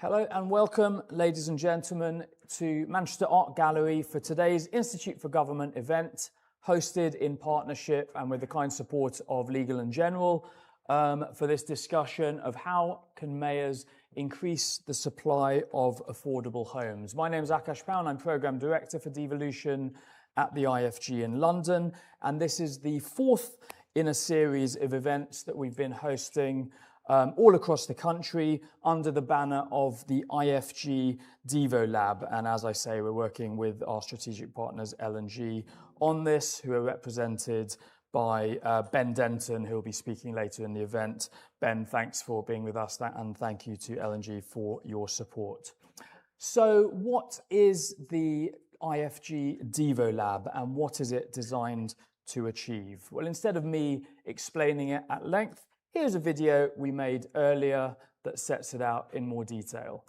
Hello and welcome, ladies and gentlemen, to Manchester Art Gallery for today's Institute for Government event, hosted in partnership and with the kind support of Legal & General for this discussion of how can mayors increase the supply of affordable homes. My name is Akash Brown, I'm Programme Director for Devolution at the IfG in London, and this is the fourth in a series of events that we've been hosting all across the country under the banner of the IfG DevoLab. And as I say, we're working with our strategic partners L&G on this, who are represented by Ben Denton, who will be speaking later in the event. Ben, thanks for being with us, and thank you to L&G for your support. So what is the IfG DevoLab and what is it designed to achieve? Well, instead of me explaining it at length, here's a video we made earlier that sets it out in more detail.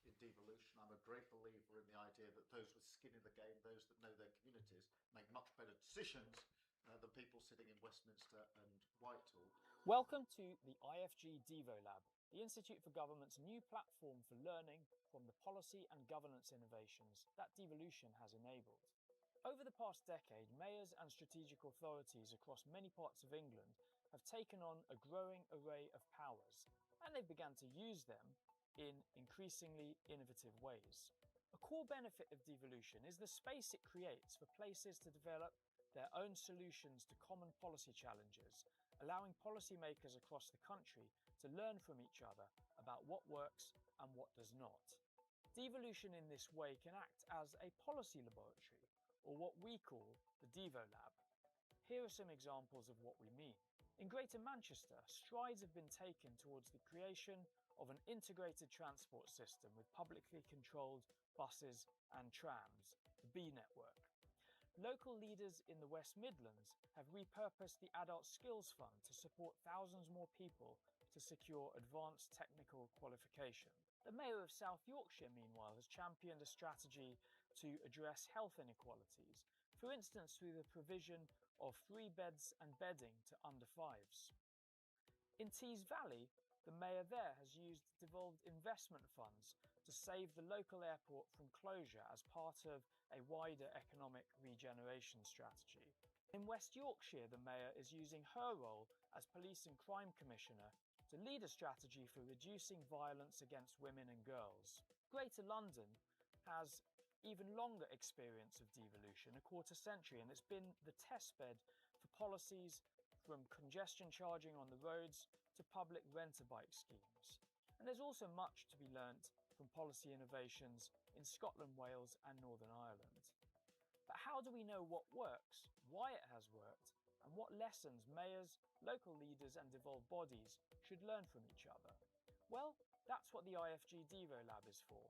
In devolution, I'm a great believer in the idea that those with skin in the game, those that know their communities, make much better decisions than people sitting in Westminster and Whitehall. Welcome to the IfG DevoLab, the Institute for Government's new platform for learning from the policy and governance innovations that devolution has enabled. Over the past decade, mayors and strategic authorities across many parts of England have taken on a growing array of powers, and they've begun to use them in increasingly innovative ways. A core benefit of devolution is the space it creates for places to develop their own solutions to common policy challenges, allowing policymakers across the country to learn from each other about what works and what does not. Devolution in this way can act as a policy laboratory, or what we call the DevoLab. Here are some examples of what we mean. In Greater Manchester, strides have been taken towards the creation of an integrated transport system with publicly controlled buses and trams, the B network. Local leaders in the West Midlands have repurposed the Adult Skills Fund to support thousands more people to secure advanced technical qualification. The Mayor of South Yorkshire, meanwhile, has championed a strategy to address health inequalities, for instance through the provision of free beds and bedding to under fives. In Tees Valley, the Mayor there has used devolved investment funds to save the local airport from closure as part of a wider economic regeneration strategy. In West Yorkshire, the Mayor is using her role as Police and Crime Commissioner to lead a strategy for reducing violence against women and girls. Greater London has even longer experience of devolution, a quarter century, and it's been the testbed for policies from congestion charging on the roads to public rent-a-bike schemes. And there's also much to be learnt from policy innovations in Scotland, Wales and Northern Ireland. But how do we know what works, why it has worked, and what lessons mayors, local leaders and devolved bodies should learn from each other? Well, that's what the IfG DevoLab is for.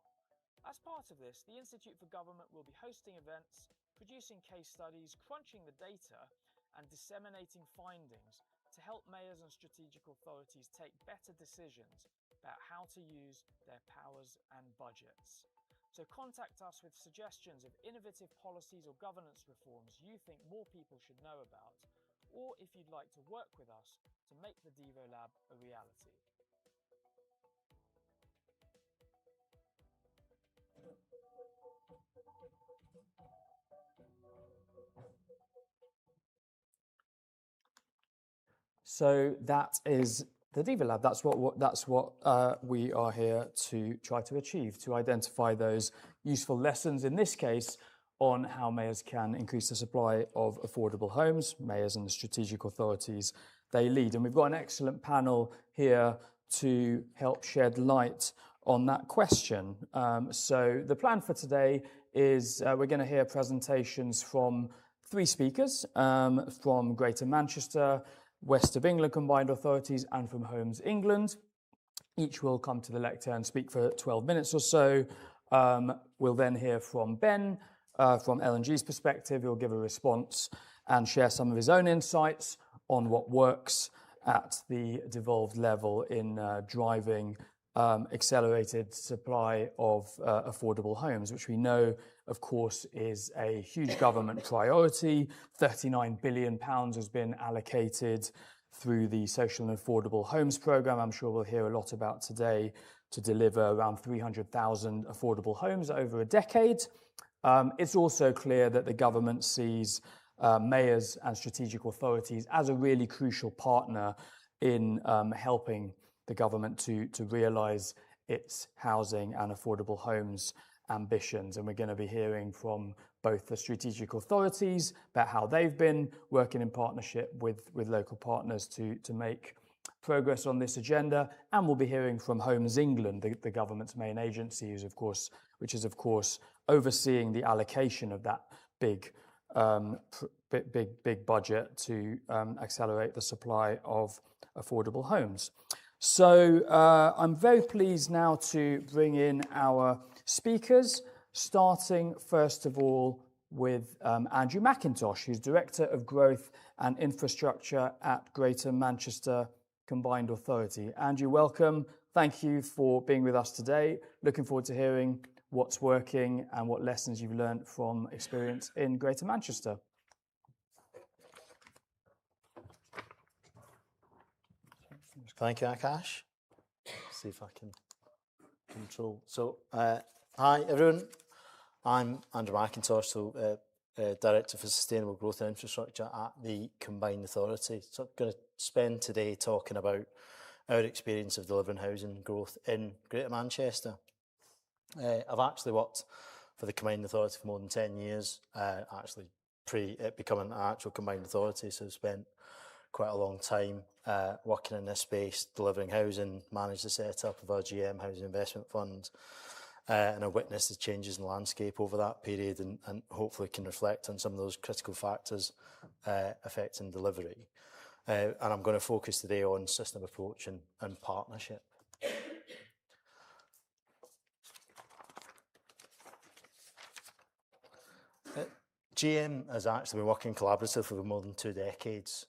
As part of this, the Institute for Government will be hosting events, producing case studies, crunching the data and disseminating findings to help mayors and strategic authorities take better decisions about how to use their powers and budgets. So contact us with suggestions of innovative policies or governance reforms you think more people should know about, or if you'd like to work with us to make the DevoLab a reality. So that is the DevoLab. That's what we are here to try to achieve, to identify those useful lessons, in this case, on how mayors can increase the supply of affordable homes, mayors and the strategic authorities they lead. And we've got an excellent panel here to help shed light on that question. So the plan for today is we're going to hear presentations from three speakers from Greater Manchester, West of England Combined Authorities and from Homes England. Each will come to the lectern and speak for 12 minutes or so. We'll then hear from Ben from L&G's perspective. He'll give a response and share some of his own insights on what works at the devolved level in driving accelerated supply of affordable homes, which we know, of course, is a huge government priority. £39 billion has been allocated through the Social and Affordable Homes Programme, I'm sure we'll hear a lot about today, to deliver around 300,000 affordable homes over a decade. It's also clear that the government sees mayors and strategic authorities as a really crucial partner in helping the government to realise its housing and affordable homes ambitions. And we're going to be hearing from both the strategic authorities about how they've been working in partnership with local partners to make progress on this agenda, and we'll be hearing from Homes England, the government's main agency, which is of course overseeing the allocation of that big budget to accelerate the supply of affordable homes. So I'm very pleased now to bring in our speakers, starting first of all with Andrew McIntosh, who's Director of Growth and Infrastructure at Greater Manchester Combined Authority. Andrew, welcome. Thank you for being with us today. Looking forward to hearing what's working and what lessons you've learned from experience in Greater Manchester. Thank you, Akash. See if I can control. So, hi everyone. I'm Andrew McIntosh, Director for Sustainable Growth and Infrastructure at the Combined Authority. So I'm going to spend today talking about our experience of delivering housing growth in Greater Manchester. I've actually worked for the Combined Authority for more than 10 years, actually pre it becoming an actual Combined Authority, so I've spent quite a long time working in this space, delivering housing, managed the setup of our GM Housing Investment Fund, and I witnessed the changes in the landscape over that period and hopefully can reflect on some of those critical factors affecting delivery. And I'm going to focus today on system approach and partnership. GM has actually been working collaboratively for more than 2 decades.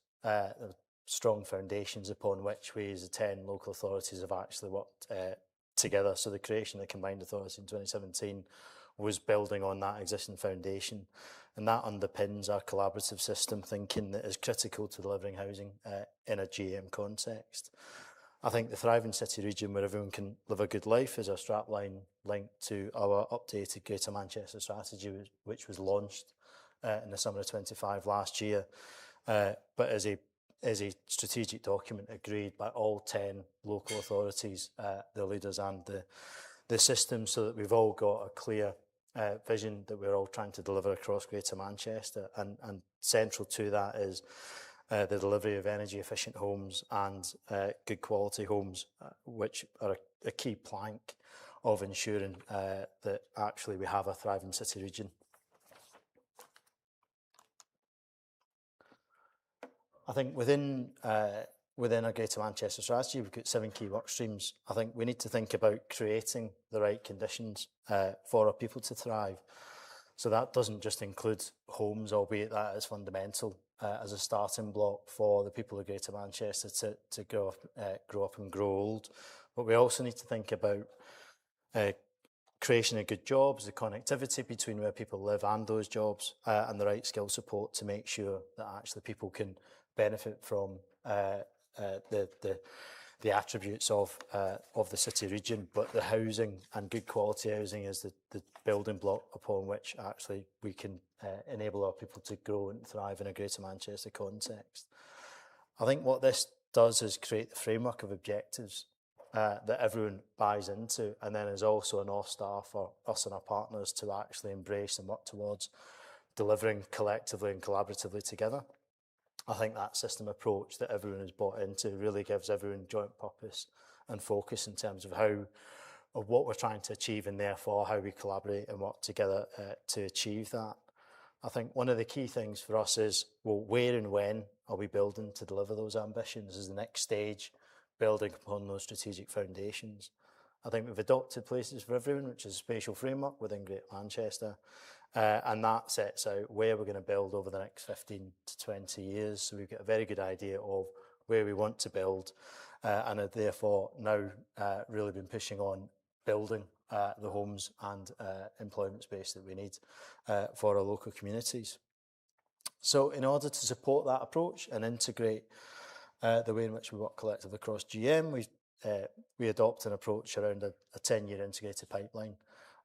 Strong foundations upon which we as the 10 local authorities have actually worked together. So the creation of the Combined Authority in 2017 was building on that existing foundation, and that underpins our collaborative system thinking that is critical to delivering housing in a GM context. I think the thriving city region where everyone can live a good life is our strapline linked to our updated Greater Manchester strategy, which was launched in the summer of 25 last year, but as a strategic document agreed by all 10 local authorities, the leaders and the system, so that we've all got a clear vision that we're all trying to deliver across Greater Manchester. And central to that is the delivery of energy efficient homes and good quality homes, which are a key plank of ensuring that actually we have a thriving city region. I think within our Greater Manchester strategy, we've got 7 key work streams. I think we need to think about creating the right conditions for our people to thrive. So that doesn't just include homes, albeit that is fundamental as a starting block for the people of Greater Manchester to grow up and grow old. But we also need to think about creation of good jobs, the connectivity between where people live and those jobs, and the right skill support to make sure that actually people can benefit from the attributes of the city region. But the housing and good quality housing is the building block upon which actually we can enable our people to grow and thrive in a Greater Manchester context. I think what this does is create the framework of objectives that everyone buys into, and then is also a North Star for us and our partners to actually embrace and work towards delivering collectively and collaboratively together. I think that system approach that everyone is bought into really gives everyone joint purpose and focus in terms of what we're trying to achieve, and therefore how we collaborate and work together to achieve that. I think one of the key things for us is, well, where and when are we building to deliver those ambitions is the next stage, building upon those strategic foundations. I think we've adopted Places for Everyone, which is a spatial framework within Greater Manchester, and that sets out where we're going to build over the next 15 to 20 years. So we've got a very good idea of where we want to build, and have therefore now really been pushing on building the homes and employment space that we need for our local communities. So in order to support that approach and integrate the way in which we work collectively across GM. We adopt an approach around a 10-year integrated pipeline.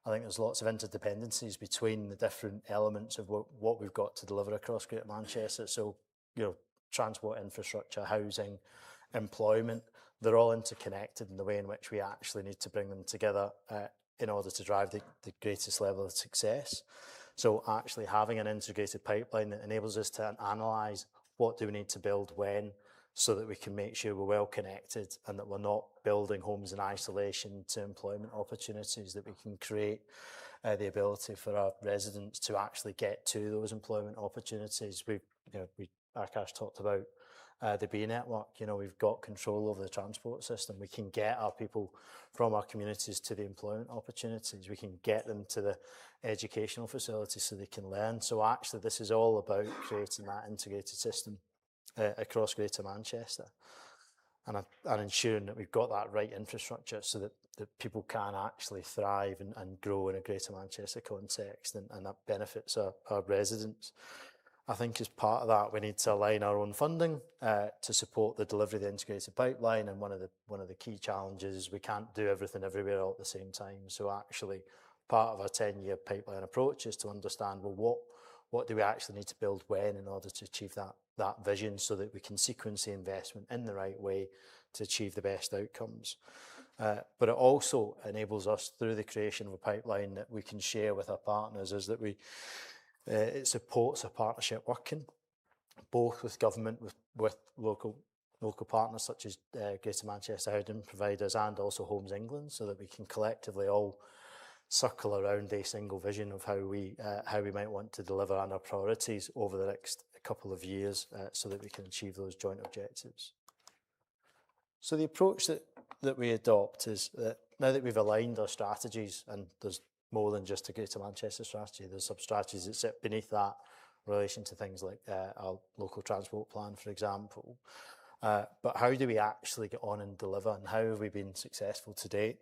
I think there's lots of interdependencies between the different elements of what we've got to deliver across Greater Manchester. So, transport infrastructure, housing, employment, they're all interconnected in the way in which we actually need to bring them together in order to drive the greatest level of success. So actually having an integrated pipeline that enables us to analyse what do we need to build when, so that we can make sure we're well connected and that we're not building homes in isolation to employment opportunities, that we can create the ability for our residents to actually get to those employment opportunities. Akash talked about the B network. We've got control over the transport system. We can get our people from our communities to the employment opportunities. We can get them to the educational facilities so they can learn. So actually this is all about creating that integrated system across Greater Manchester and ensuring that we've got that right infrastructure so that people can actually thrive and grow in a Greater Manchester context, and that benefits our residents. I think as part of that, we need to align our own funding to support the delivery of the integrated pipeline. And one of the key challenges is we can't do everything everywhere all at the same time. So actually, part of our 10-year pipeline approach is to understand, well, what do we actually need to build when in order to achieve that vision, so that we can sequence the investment in the right way to achieve the best outcomes. But it also enables us, through the creation of a pipeline that we can share with our partners, is that it supports a partnership working, both with government, with local partners such as Greater Manchester housing providers and also Homes England, so that we can collectively all circle around a single vision of how we might want to deliver on our priorities over the next couple of years, so that we can achieve those joint objectives. So the approach that we adopt is that now that we've aligned our strategies, and there's more than just a Greater Manchester strategy, there's sub-strategies that sit beneath that in relation to things like our local transport plan, for example. But how do we actually get on and deliver, and how have we been successful to date?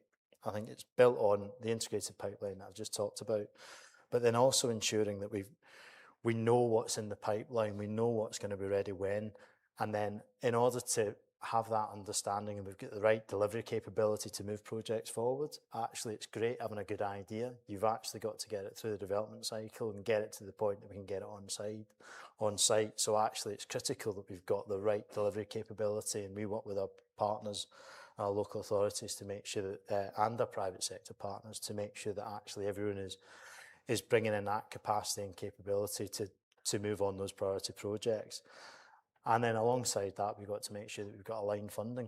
I think it's built on the integrated pipeline that I've just talked about, but then also ensuring that we know what's in the pipeline, we know what's going to be ready when, and then in order to have that understanding and we've got the right delivery capability to move projects forward, actually it's great having a good idea. You've actually got to get it through the development cycle and get it to the point that we can get it on site. So actually it's critical that we've got the right delivery capability, and we work with our partners, our local authorities, to make sure that, and our private sector partners, to make sure that actually everyone is bringing in that capacity and capability to move on those priority projects. And then alongside that, we've got to make sure that we've got aligned funding.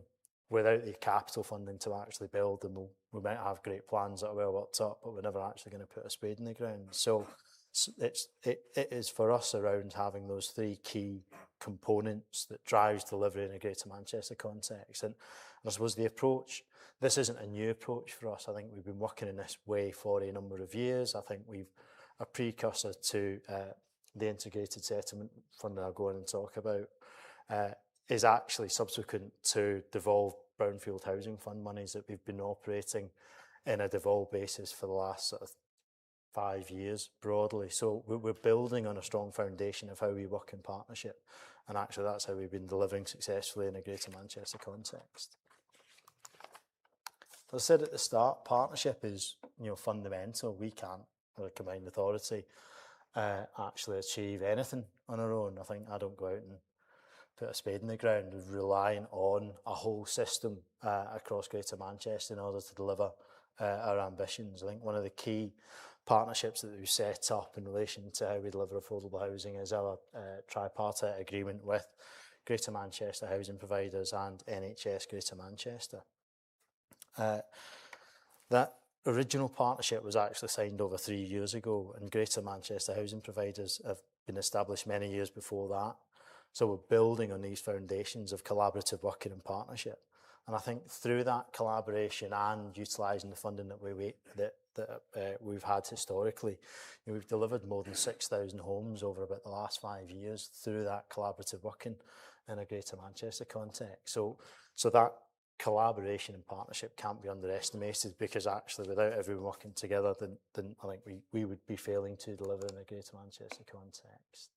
Without the capital funding to actually build them, we might have great plans that are well worked up, but we're never actually going to put a spade in the ground. So it is for us around having those three key components that drives delivery in a Greater Manchester context. And I suppose the approach, this isn't a new approach for us. I think we've been working in this way for a number of years. I think we've a precursor to the integrated settlement fund I'll go on and talk about, is actually subsequent to devolved brownfield housing fund monies that we've been operating in a devolved basis for the last sort of 5 years broadly. So we're building on a strong foundation of how we work in partnership, and actually that's how we've been delivering successfully in a Greater Manchester context. As I said at the start, partnership is fundamental. We can't, with a combined authority, actually achieve anything on our own. I think I don't go out and put a spade in the ground. We're relying on a whole system across Greater Manchester in order to deliver our ambitions. I think one of the key partnerships that we've set up in relation to how we deliver affordable housing is our tripartite agreement with Greater Manchester housing providers and NHS Greater Manchester. That original partnership was actually signed over 3 years ago, and Greater Manchester housing providers have been established many years before that. So we're building on these foundations of collaborative working and partnership. And I think through that collaboration and utilising the funding that we've had historically, we've delivered more than 6,000 homes over about the last 5 years through that collaborative working in a Greater Manchester context. So that collaboration and partnership can't be underestimated, because actually without everyone working together, then I think we would be failing to deliver in a Greater Manchester context.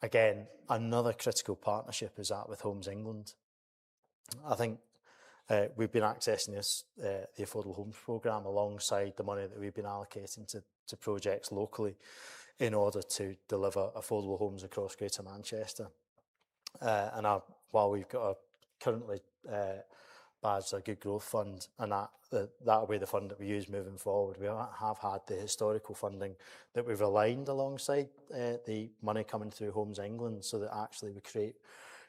again, another critical partnership is that with Homes England. I think we've been accessing this, the Affordable Homes Programme, alongside the money that we've been allocating to projects locally in order to deliver affordable homes across Greater Manchester. And while we've got a currently badged a good growth fund, and that'll be the fund that we use moving forward, we have had the historical funding that we've aligned alongside the money coming through Homes England, so that actually we create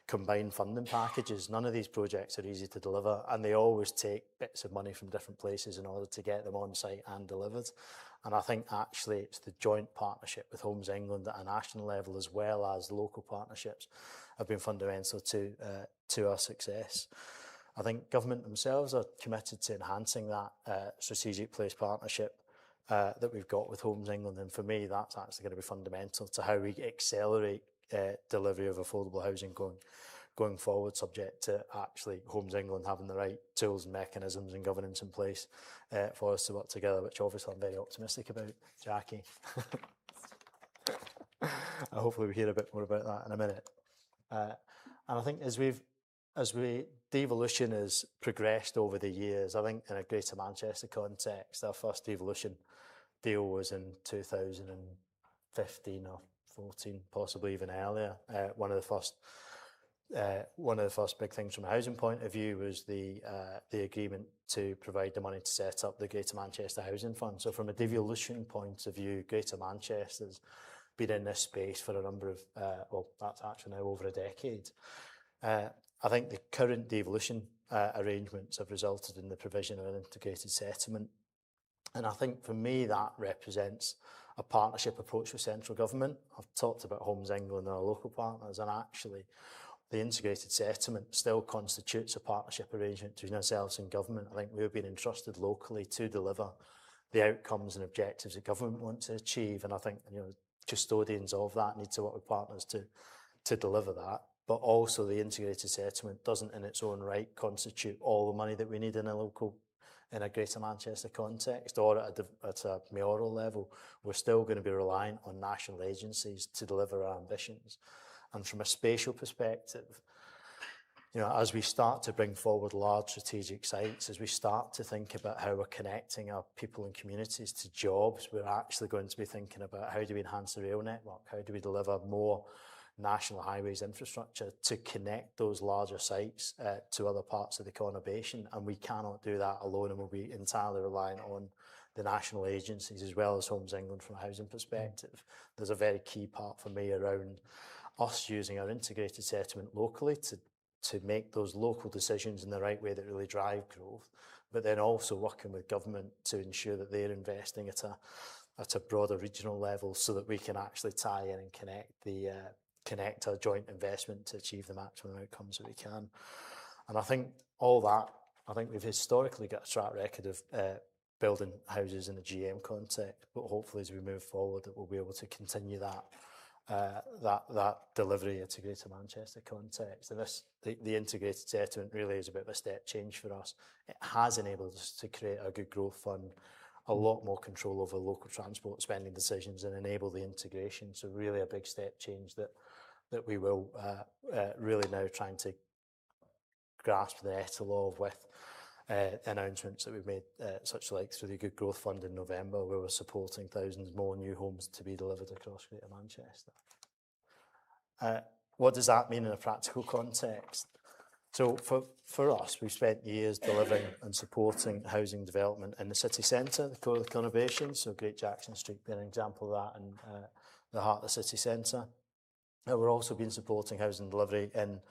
combined funding packages. None of these projects are easy to deliver, and they always take bits of money from different places in order to get them on site and delivered. And I think actually it's the joint partnership with Homes England at a national level, as well as local partnerships, have been fundamental to our success. I think government themselves are committed to enhancing that strategic place partnership that we've got with Homes England, and for me that's actually going to be fundamental to how we accelerate delivery of affordable housing going forward, subject to actually Homes England having the right tools and mechanisms and governance in place for us to work together, which obviously I'm very optimistic about, Jackie. Hopefully we hear a bit more about that in a minute. And I think as devolution has progressed over the years, I think in a Greater Manchester context, our first devolution deal was in 2015 or 14, possibly even earlier. One of the first big things from a housing point of view was the agreement to provide the money to set up the Greater Manchester Housing Fund. So from a devolution point of view, Greater Manchester's been in this space for a number of, well, that's actually now over a decade. I think the current devolution arrangements have resulted in the provision of an integrated settlement. And I think for me that represents a partnership approach with central government. I've talked about Homes England and our local partners, and actually the integrated settlement still constitutes a partnership arrangement between ourselves and government. I think we've been entrusted locally to deliver the outcomes and objectives that government want to achieve, and I think custodians of that need to work with partners to deliver that. But also the integrated settlement doesn't in its own right constitute all the money that we need in a Greater Manchester context, or at a mayoral level. We're still going to be reliant on national agencies to deliver our ambitions. And from a spatial perspective, as we start to bring forward large strategic sites, as we start to think about how we're connecting our people and communities to jobs, we're actually going to be thinking about how do we enhance the rail network, how do we deliver more national highways infrastructure to connect those larger sites to other parts of the conurbation. And we cannot do that alone, and we'll be entirely reliant on the national agencies as well as Homes England from a housing perspective. There's a very key part for me around us using our integrated settlement locally to make those local decisions in the right way that really drive growth, but then also working with government to ensure that they're investing at a broader regional level, so that we can actually tie in and connect our joint investment to achieve the maximum outcomes that we can. And I think we've historically got a track record of building houses in the GM context, but hopefully as we move forward that we'll be able to continue that delivery at a Greater Manchester context. And the integrated settlement really is a bit of a step change for us. It has enabled us to create a good growth fund, a lot more control over local transport spending decisions, and enable the integration. So really a big step change that we will really now trying to grasp the nettle of with announcements that we've made, such like through the Good Growth Fund in November, where we're supporting thousands more new homes to be delivered across Greater Manchester. What does that mean in a practical context? So for us, we've spent years delivering and supporting housing development in the city centre, the core of the conurbation, so Great Jackson Street being an example of that, and the heart of the city centre. We're also been supporting housing delivery in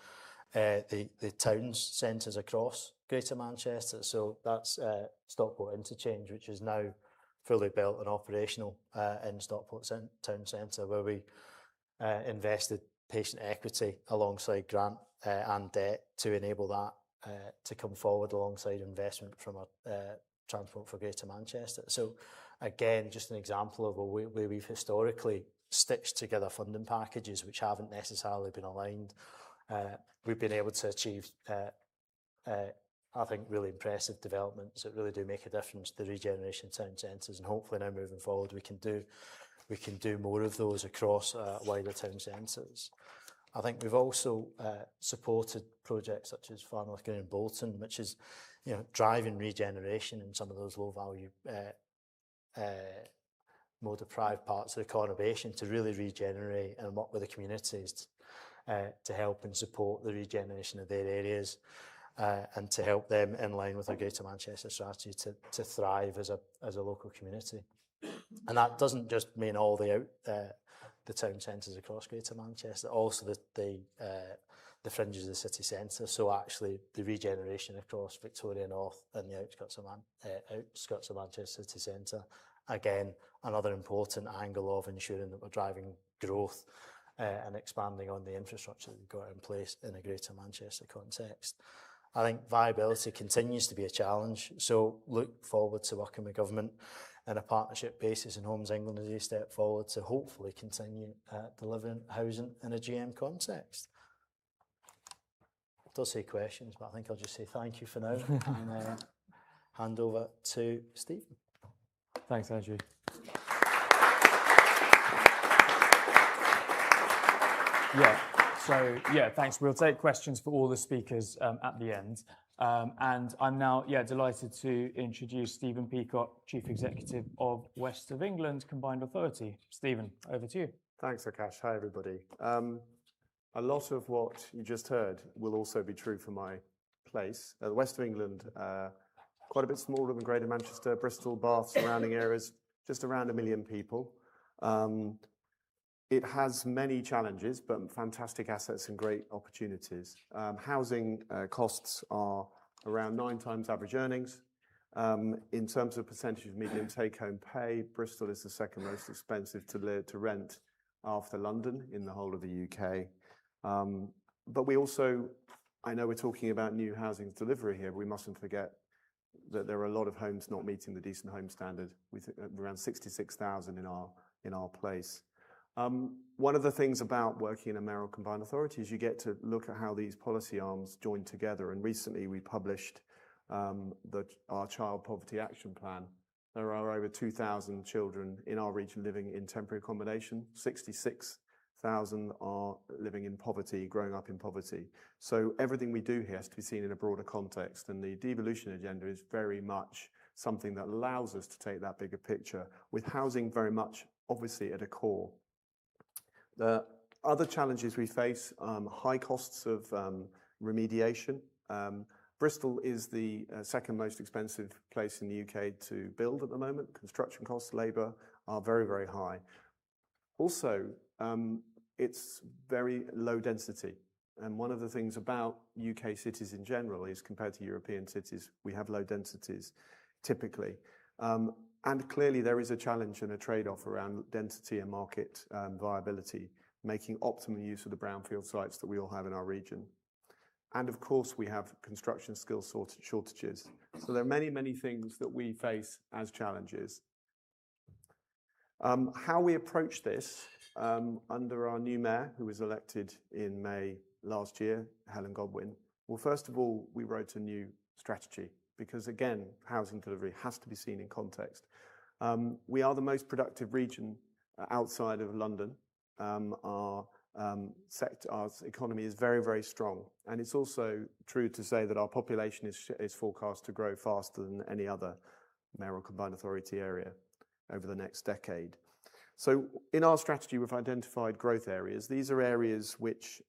the town centres across Greater Manchester. So that's Stockport Interchange, which is now fully built and operational in Stockport Town Centre, where we invested patient equity alongside grant and debt to enable that to come forward alongside investment from our Transport for Greater Manchester. So again, just an example of where we've historically stitched together funding packages which haven't necessarily been aligned. We've been able to achieve, I think, really impressive developments that really do make a difference to the regeneration of town centres, and hopefully now moving forward we can do we can do more of those across wider town centres. I think we've also supported projects such as Farnworth Green and Bolton, which is, driving regeneration in some of those low-value, more deprived parts of the conurbation to really regenerate and work with the communities to help and support the regeneration of their areas and to help them in line with our Greater Manchester strategy to thrive as a local community. And that doesn't just mean all the town centres across Greater Manchester, also the fringes of the city centre. So actually the regeneration across Victoria North and the outskirts of Manchester city centre. Again, another important angle of ensuring that we're driving growth and expanding on the infrastructure that we've got in place in a Greater Manchester context. I think viability continues to be a challenge, so look forward to working with government on a partnership basis in Homes England as they step forward to hopefully continue delivering housing in a GM context. I'll say questions, but I think I'll just say thank you for now and hand over to Stephen. Thanks, Andrew. Thanks. We'll take questions for all the speakers at the end. And I'm now, delighted to introduce Stephen Peacock, Chief Executive of West of England Combined Authority. Stephen, over to you. Thanks, Akash. Hi, everybody. A lot of what you just heard will also be true for my place. The West of England, quite a bit smaller than Greater Manchester, Bristol, Bath, surrounding areas, just around 1 million people. It has many challenges, but fantastic assets and great opportunities. Housing costs are around 9 times average earnings. In terms of percentage of median take-home pay, Bristol is the second most expensive to rent after London in the whole of the UK. But we also, I know we're talking about new housing delivery here, but we mustn't forget that there are a lot of homes not meeting the decent home standard, with around 66,000 in our place. One of the things about working in a mayoral combined authority is you get to look at how these policy arms join together. And recently we published our Child Poverty Action Plan. There are over 2,000 children in our region living in temporary accommodation. 66,000 are living in poverty, growing up in poverty. So everything we do here has to be seen in a broader context. And the devolution agenda is very much something that allows us to take that bigger picture, with housing very much obviously at a core. The other challenges we face, high costs of remediation. Bristol is the second most expensive place in the UK to build at the moment. Construction costs, labour are very, very high. Also, it's very low density. And one of the things about UK cities in general is, compared to European cities, we have low densities typically. And clearly there is a challenge and a trade-off around density and market viability, making optimum use of the brownfield sites that we all have in our region. And of course we have construction skills shortages. So there are many, many things that we face as challenges. How we approach this under our new mayor, who was elected in May last year, Helen Godwin. Well, first of all, we wrote a new strategy, because again, housing delivery has to be seen in context. We are the most productive region outside of London. Our economy is very, very strong. And it's also true to say that our population is forecast to grow faster than any other mayoral combined authority area over the next decade. So in our strategy, we've identified growth areas. These are areas which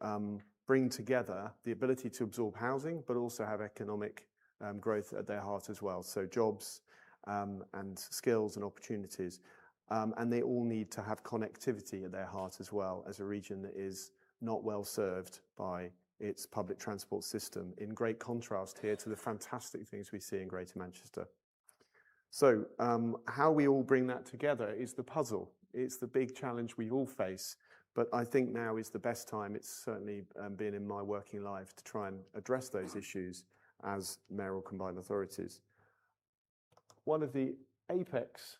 bring together the ability to absorb housing, but also have economic growth at their heart as well. So jobs and skills and opportunities. And they all need to have connectivity at their heart as well, as a region that is not well served by its public transport system, in great contrast here to the fantastic things we see in Greater Manchester. So how we all bring that together is the puzzle. It's the big challenge we all face. But I think now is the best time, it's certainly been in my working life, to try and address those issues as mayoral combined authorities. One of the apex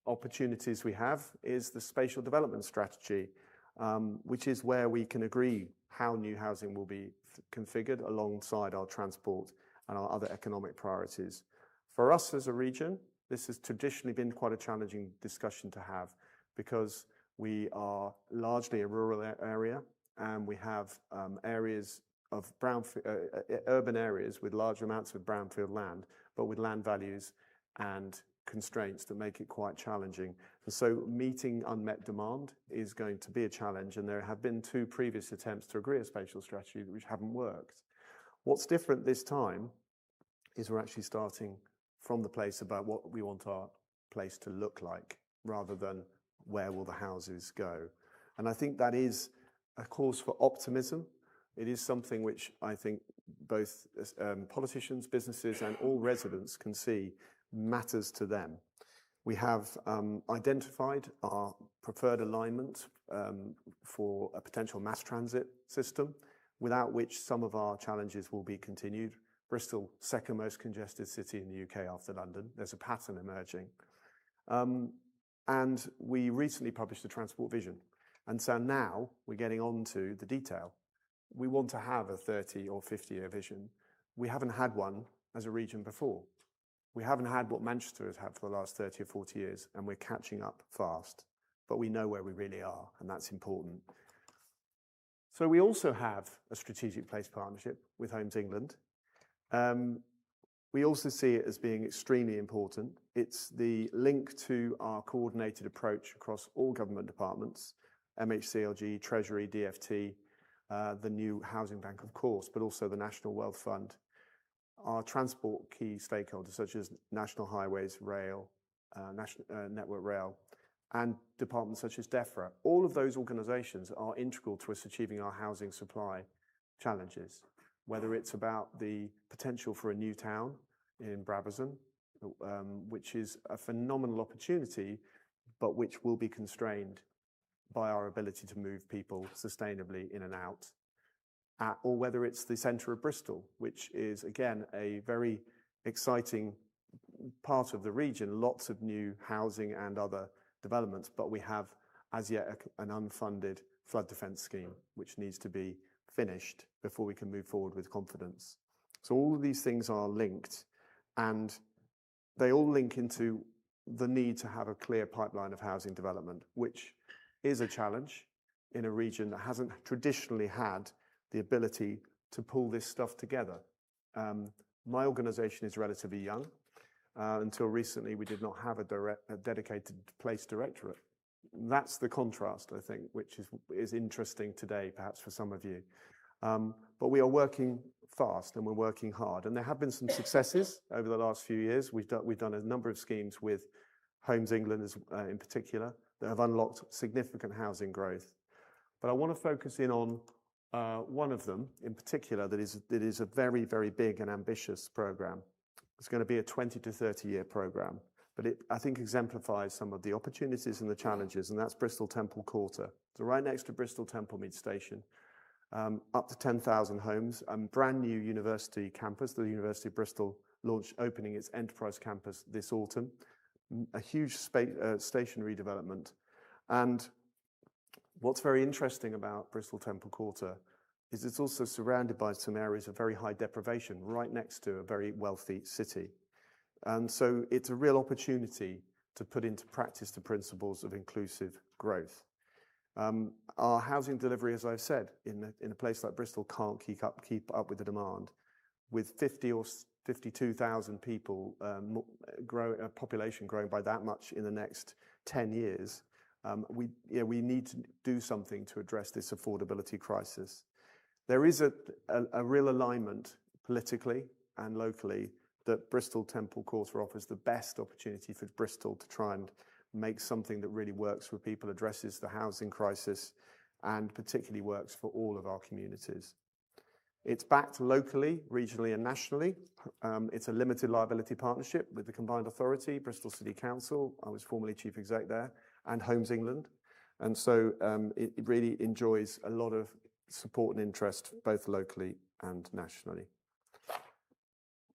opportunities we have is the spatial development strategy, which is where we can agree how new housing will be configured alongside our transport and our other economic priorities. For us as a region, this has traditionally been quite a challenging discussion to have. because we are largely a rural area, and we have areas of urban areas with large amounts of brownfield land, but with land values and constraints that make it quite challenging. And so meeting unmet demand is going to be a challenge, and there have been 2 previous attempts to agree a spatial strategy which haven't worked. What's different this time is we're actually starting from the place about what we want our place to look like, rather than where will the houses go. And I think that is a cause for optimism. It is something which I think both politicians, businesses, and all residents can see matters to them. We have identified our preferred alignment for a potential mass transit system, without which some of our challenges will be continued. Bristol, second most congested city in the UK after London. There's a pattern emerging. And we recently published a transport vision. And so now we're getting on to the detail. We want to have a 30 or 50-year vision. We haven't had one as a region before. We haven't had what Manchester has had for the last 30 or 40 years, and we're catching up fast. But we know where we really are, and that's important. So we also have a strategic place partnership with Homes England. We also see it as being extremely important. It's the link to our coordinated approach across all government departments, MHCLG, Treasury, DFT, the new Housing Bank, of course, but also the National Wealth Fund, our transport key stakeholders such as National Highways, Rail, Network Rail, and departments such as DEFRA. All of those organisations are integral to us achieving our housing supply challenges, whether it's about the potential for a new town in Brabazon, which is a phenomenal opportunity, but which will be constrained by our ability to move people sustainably in and out, or whether it's the centre of Bristol, which is, again, a very exciting part of the region, lots of new housing and other developments, but we have, as yet, an unfunded flood defence scheme, which needs to be finished before we can move forward with confidence. So all of these things are linked, and they all link into the need to have a clear pipeline of housing development, which is a challenge in a region that hasn't traditionally had the ability to pull this stuff together. My organisation is relatively young. Until recently, we did not have a dedicated place directorate. That's the contrast, I think, which is interesting today, perhaps for some of you. But we are working fast and we're working hard. And there have been some successes over the last few years. We've done a number of schemes with Homes England in particular that have unlocked significant housing growth. But I want to focus in on one of them in particular that is a very, very big and ambitious programme. It's going to be a 20 to 30 year programme, but it, I think, exemplifies some of the opportunities and the challenges, and that's Bristol Temple Quarter. So right next to Bristol Temple Mead Station, up to 10,000 homes, a brand new university campus. The University of Bristol opening its enterprise campus this autumn, a huge station redevelopment. And what's very interesting about Bristol Temple Quarter is it's also surrounded by some areas of very high deprivation right next to a very wealthy city. And so it's a real opportunity to put into practice the principles of inclusive growth. Our housing delivery, as I've said, in a place like Bristol can't keep up with the demand. With 50 or 52,000 people, a population growing by that much in the next 10 years, we need to do something to address this affordability crisis. There is a real alignment politically and locally that Bristol Temple Quarter offers the best opportunity for Bristol to try and make something that really works for people, addresses the housing crisis, and particularly works for all of our communities. It's backed locally, regionally, and nationally. It's a limited liability partnership with the Combined Authority, Bristol City Council, I was formerly Chief Exec there, and Homes England. And so it really enjoys a lot of support and interest, both locally and nationally.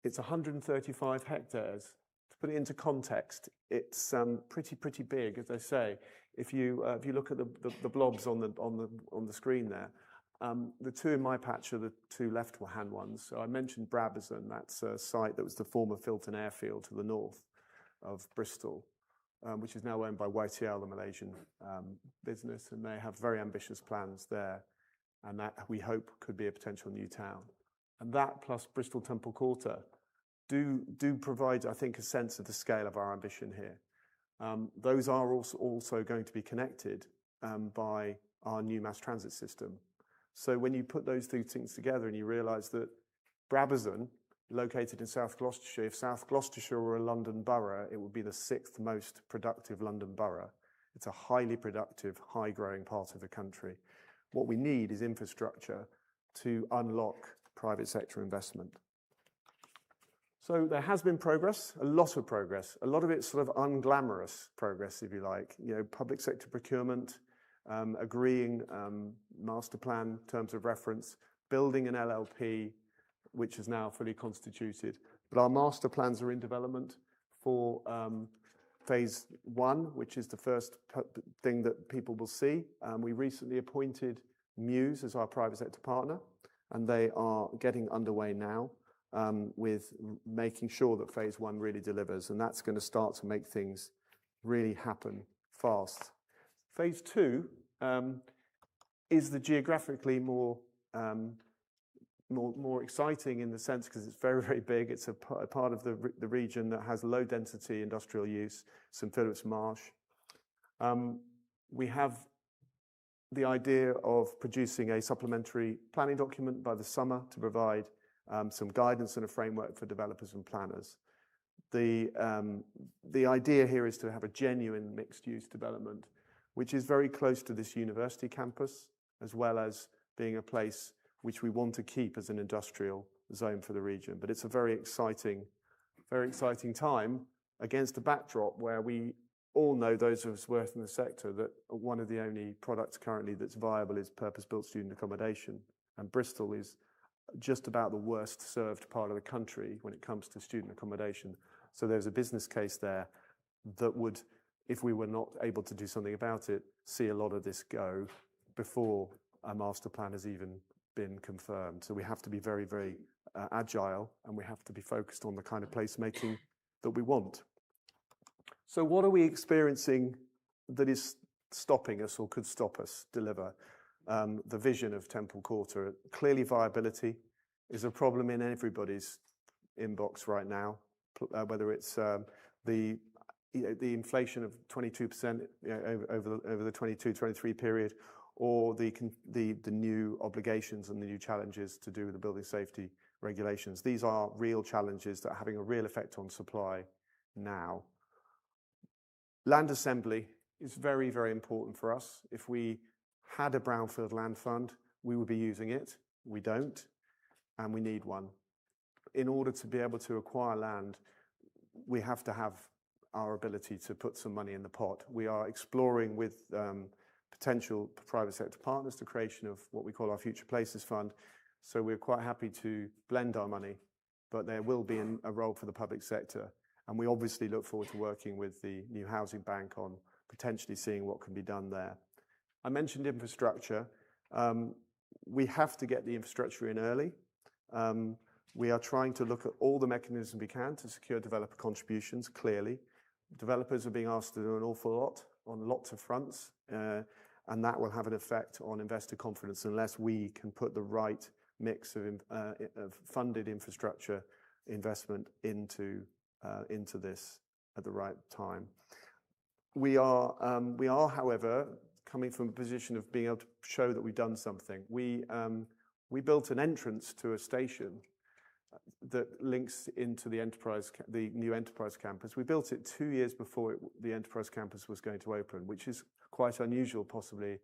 It's 135 hectares. To put it into context, it's pretty big, as I say. If you look at the blobs on the screen there, the two in my patch are the two left-hand ones. So I mentioned Brabazon. That's a site that was the former Filton airfield to the north of Bristol. which is now owned by YTL, the Malaysian business, and they have very ambitious plans there, and that we hope could be a potential new town. And that plus Bristol Temple Quarter do provide, I think, a sense of the scale of our ambition here. Those are also going to be connected by our new mass transit system. So when you put those two things together and you realise that Brabazon, located in South Gloucestershire, if South Gloucestershire were a London borough, it would be the 6th most productive London borough. It's a highly productive, high-growing part of the country. What we need is infrastructure to unlock private sector investment. So there has been progress, a lot of progress. A lot of it's sort of unglamorous progress, if you like. You know, public sector procurement, agreeing master plan terms of reference, building an LLP, which is now fully constituted. But our master plans are in development for phase 1, which is the first thing that people will see. We recently appointed Muse as our private sector partner, and they are getting underway now with making sure that phase 1 really delivers, and that's going to start to make things really happen fast. Phase 2 is the geographically more exciting in the sense because it's very, very big. It's a part of the region that has low density industrial use, St Philip's Marsh. We have the idea of producing a supplementary planning document by the summer to provide some guidance and a framework for developers and planners. The idea here is to have a genuine mixed-use development, which is very close to this university campus, as well as being a place which we want to keep as an industrial zone for the region. But it's a very exciting time against a backdrop where we all know, those of us working in the sector, that one of the only products currently that's viable is purpose-built student accommodation. And Bristol is just about the worst served part of the country when it comes to student accommodation. So there's a business case there that would, if we were not able to do something about it, see a lot of this go before a master plan has even been confirmed. So we have to be very, very agile, and we have to be focused on the kind of placemaking that we want. So what are we experiencing that is stopping us or could stop us deliver the vision of Temple Quarter? Clearly, viability is a problem in everybody's inbox right now, whether it's the inflation of 22% over the 22-23 period, or the new obligations and the new challenges to do with the building safety regulations. These are real challenges that are having a real effect on supply now. Land assembly is very, very important for us. If we had a brownfield land fund, we would be using it. We don't, and we need one. In order to be able to acquire land, we have to have our ability to put some money in the pot. We are exploring with potential private sector partners the creation of what we call our Future Places Fund. So we're quite happy to blend our money, but there will be a role for the public sector. And we obviously look forward to working with the new housing bank on potentially seeing what can be done there. I mentioned infrastructure. We have to get the infrastructure in early. We are trying to look at all the mechanisms we can to secure developer contributions, clearly. Developers are being asked to do an awful lot on lots of fronts, and that will have an effect on investor confidence unless we can put the right mix of funded infrastructure investment into this at the right time. We are, however, coming from a position of being able to show that we've done something. We built an entrance to a station that links into the new Enterprise campus. We built it 2 years before the Enterprise campus was going to open, which is quite unusual possibly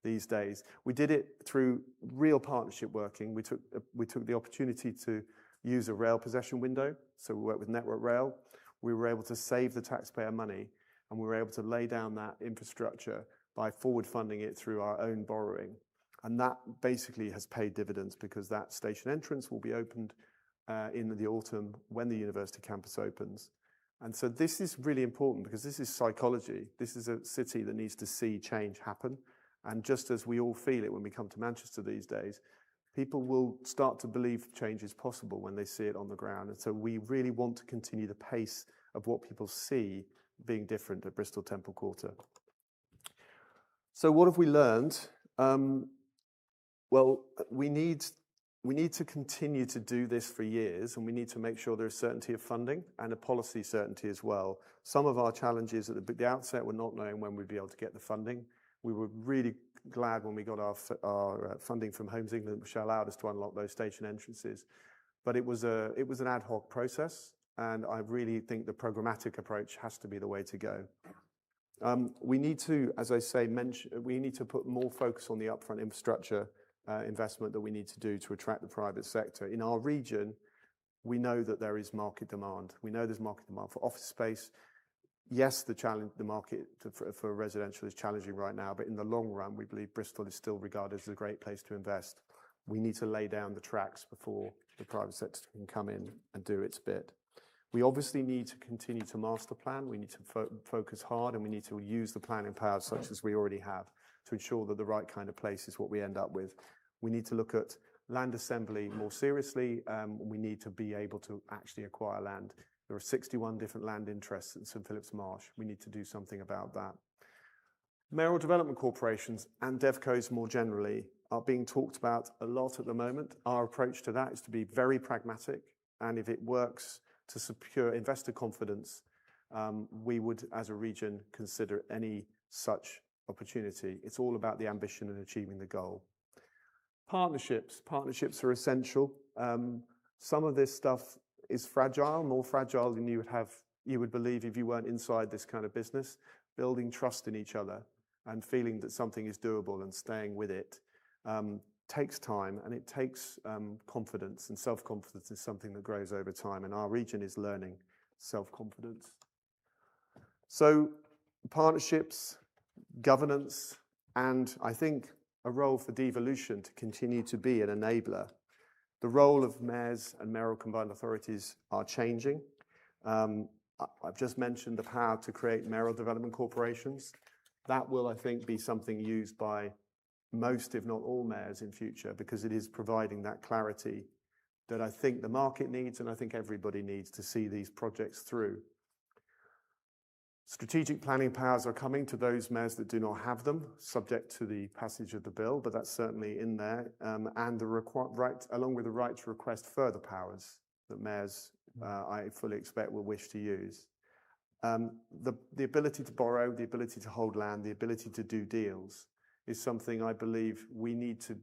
these days. We did it through real partnership working. We took the opportunity to use a rail possession window. So we worked with Network Rail. We were able to save the taxpayer money, and we were able to lay down that infrastructure by forward funding it through our own borrowing. And that basically has paid dividends because that station entrance will be opened in the autumn when the university campus opens. And so this is really important because this is psychology. This is a city that needs to see change happen. And just as we all feel it when we come to Manchester these days, people will start to believe change is possible when they see it on the ground. And so we really want to continue the pace of what people see being different at Bristol Temple Quarter. So what have we learned? Well, we need to continue to do this for years, and we need to make sure there's certainty of funding and a policy certainty as well. Some of our challenges at the outset were not knowing when we'd be able to get the funding. We were really glad when we got our funding from Homes England, which allowed us to unlock those station entrances. But it was an ad hoc process, and I really think the programmatic approach has to be the way to go. We need to, as I say, we need to put more focus on the upfront infrastructure investment that we need to do to attract the private sector. In our region, we know that there is market demand. We know there's market demand for office space. Yes, the market for residential is challenging right now, but in the long run, we believe Bristol is still regarded as a great place to invest. We need to lay down the tracks before the private sector can come in and do its bit. We obviously need to continue to master plan. We need to focus hard, and we need to use the planning powers such as we already have to ensure that the right kind of place is what we end up with. We need to look at land assembly more seriously. We need to be able to actually acquire land. There are 61 different land interests in St Philip's Marsh. We need to do something about that. Mayoral development corporations and DevCos more generally are being talked about a lot at the moment. Our approach to that is to be very pragmatic, and if it works to secure investor confidence, we would, as a region, consider any such opportunity. It's all about the ambition and achieving the goal. Partnerships are essential. Some of this stuff is fragile, more fragile than you would believe if you weren't inside this kind of business. Building trust in each other and feeling that something is doable and staying with it takes time, and it takes confidence, and self-confidence is something that grows over time, and our region is learning self-confidence. So partnerships, governance, and I think a role for devolution to continue to be an enabler. The role of mayors and mayoral combined authorities are changing. I've just mentioned the power to create mayoral development corporations. That will, I think, be something used by most, if not all, mayors in future, because it is providing that clarity that I think the market needs, and I think everybody needs to see these projects through. Strategic planning powers are coming to those mayors that do not have them, subject to the passage of the bill, but that's certainly in there, and the right, along with the right to request further powers that mayors, I fully expect, will wish to use. The ability to borrow, the ability to hold land, the ability to do deals is something I believe we need to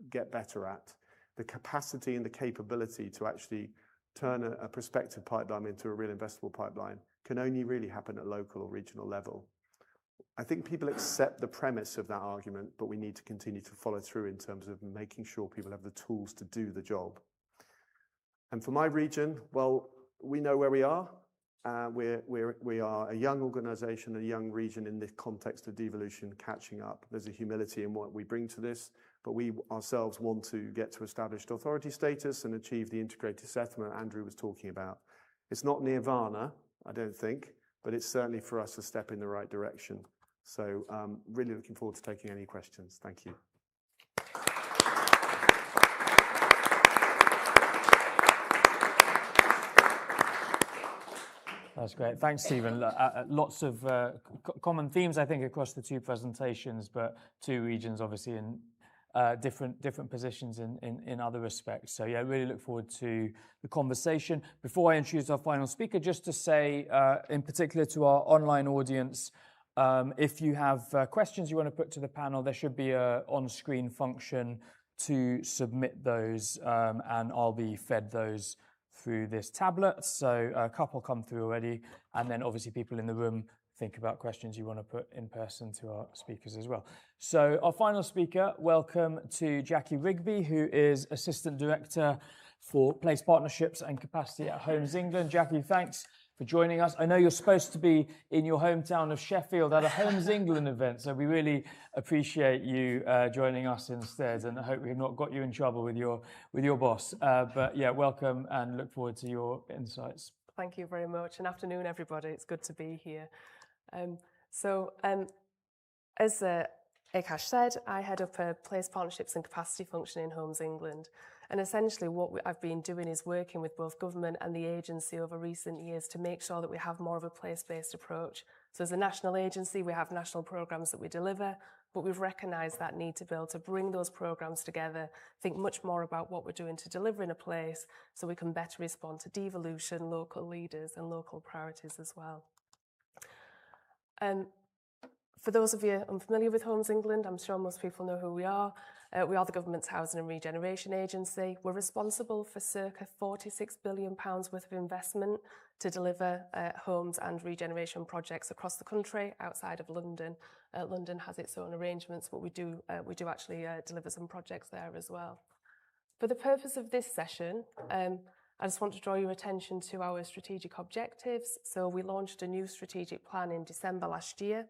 get better at. The capacity and the capability to actually turn a prospective pipeline into a real investable pipeline can only really happen at local or regional level. I think people accept the premise of that argument, but we need to continue to follow through in terms of making sure people have the tools to do the job. And for my region, well, we know where we are. We are a young organisation, a young region in the context of devolution catching up. There's a humility in what we bring to this, but we ourselves want to get to established authority status and achieve the integrated settlement Andrew was talking about. It's not nirvana, I don't think, but it's certainly for us a step in the right direction. So really looking forward to taking any questions. Thank you. That's great. Thanks, Stephen. Lots of common themes, I think, across the two presentations, but two regions obviously in different positions in other respects. So yeah, really look forward to the conversation. Before I introduce our final speaker, just to say, in particular to our online audience, if you have questions you want to put to the panel, there should be a on-screen function to submit those, and I'll be fed those through this tablet. So a couple come through already, and then obviously people in the room think about questions you want to put in person to our speakers as well. So our final speaker, welcome to Jackie Rigby, who is Assistant Director for Place Partnerships and Capacity at Homes England. Jackie, thanks for joining us. I know you're supposed to be in your hometown of Sheffield at a Homes England event, so we really appreciate you joining us instead, and I hope we've not got you in trouble with your boss. But yeah, welcome and look forward to your insights. Thank you very much, and afternoon, everybody. It's good to be here. As Akash said, I head up a Place Partnerships and Capacity function in Homes England. And essentially what I've been doing is working with both government and the agency over recent years to make sure that we have more of a place-based approach. So as a national agency, we have national programmes that we deliver, but we've recognised that need to be able to bring those programmes together, think much more about what we're doing to deliver in a place so we can better respond to devolution, local leaders and local priorities as well. For those of you unfamiliar with Homes England, I'm sure most people know who we are. We are the government's housing and regeneration agency. We're responsible for circa £46 billion worth of investment to deliver homes and regeneration projects across the country outside of London. London has its own arrangements, but we do actually deliver some projects there as well. For the purpose of this session, I just want to draw your attention to our strategic objectives. So we launched a new strategic plan in December last year.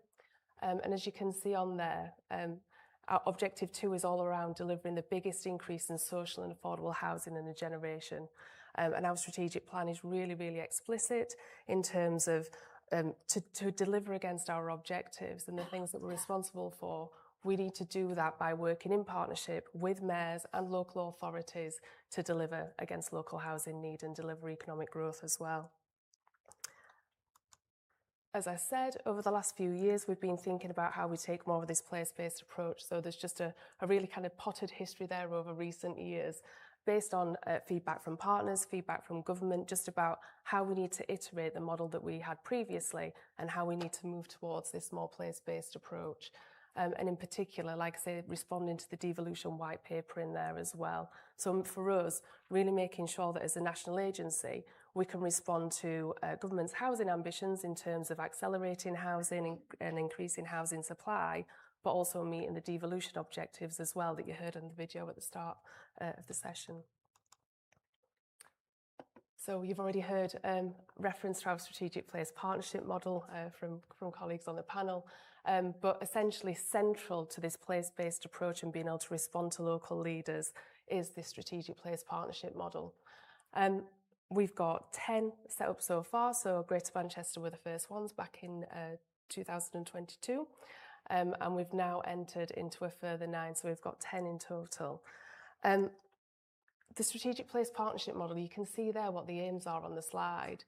And as you can see on there, our objective 2 is all around delivering the biggest increase in social and affordable housing in a generation. And our strategic plan is really, really explicit in terms of to deliver against our objectives and the things that we're responsible for. We need to do that by working in partnership with mayors and local authorities to deliver against local housing need and deliver economic growth as well. As I said, over the last few years, we've been thinking about how we take more of this place-based approach. So there's just a really kind of potted history there over recent years based on feedback from partners, feedback from government, just about how we need to iterate the model that we had previously and how we need to move towards this more place-based approach. And in particular, like I say, responding to the devolution white paper in there as well. So for us, really making sure that as a national agency, we can respond to government's housing ambitions in terms of accelerating housing and increasing housing supply, but also meeting the devolution objectives as well that you heard in the video at the start of the session. So you've already heard reference to our strategic place partnership model from colleagues on the panel, but essentially central to this place-based approach and being able to respond to local leaders is this strategic place partnership model. We've got 10 set up so far, so Greater Manchester were the first ones back in 2022, and we've now entered into a further 9, so we've got 10 in total. The strategic place partnership model, you can see there what the aims are on the slide.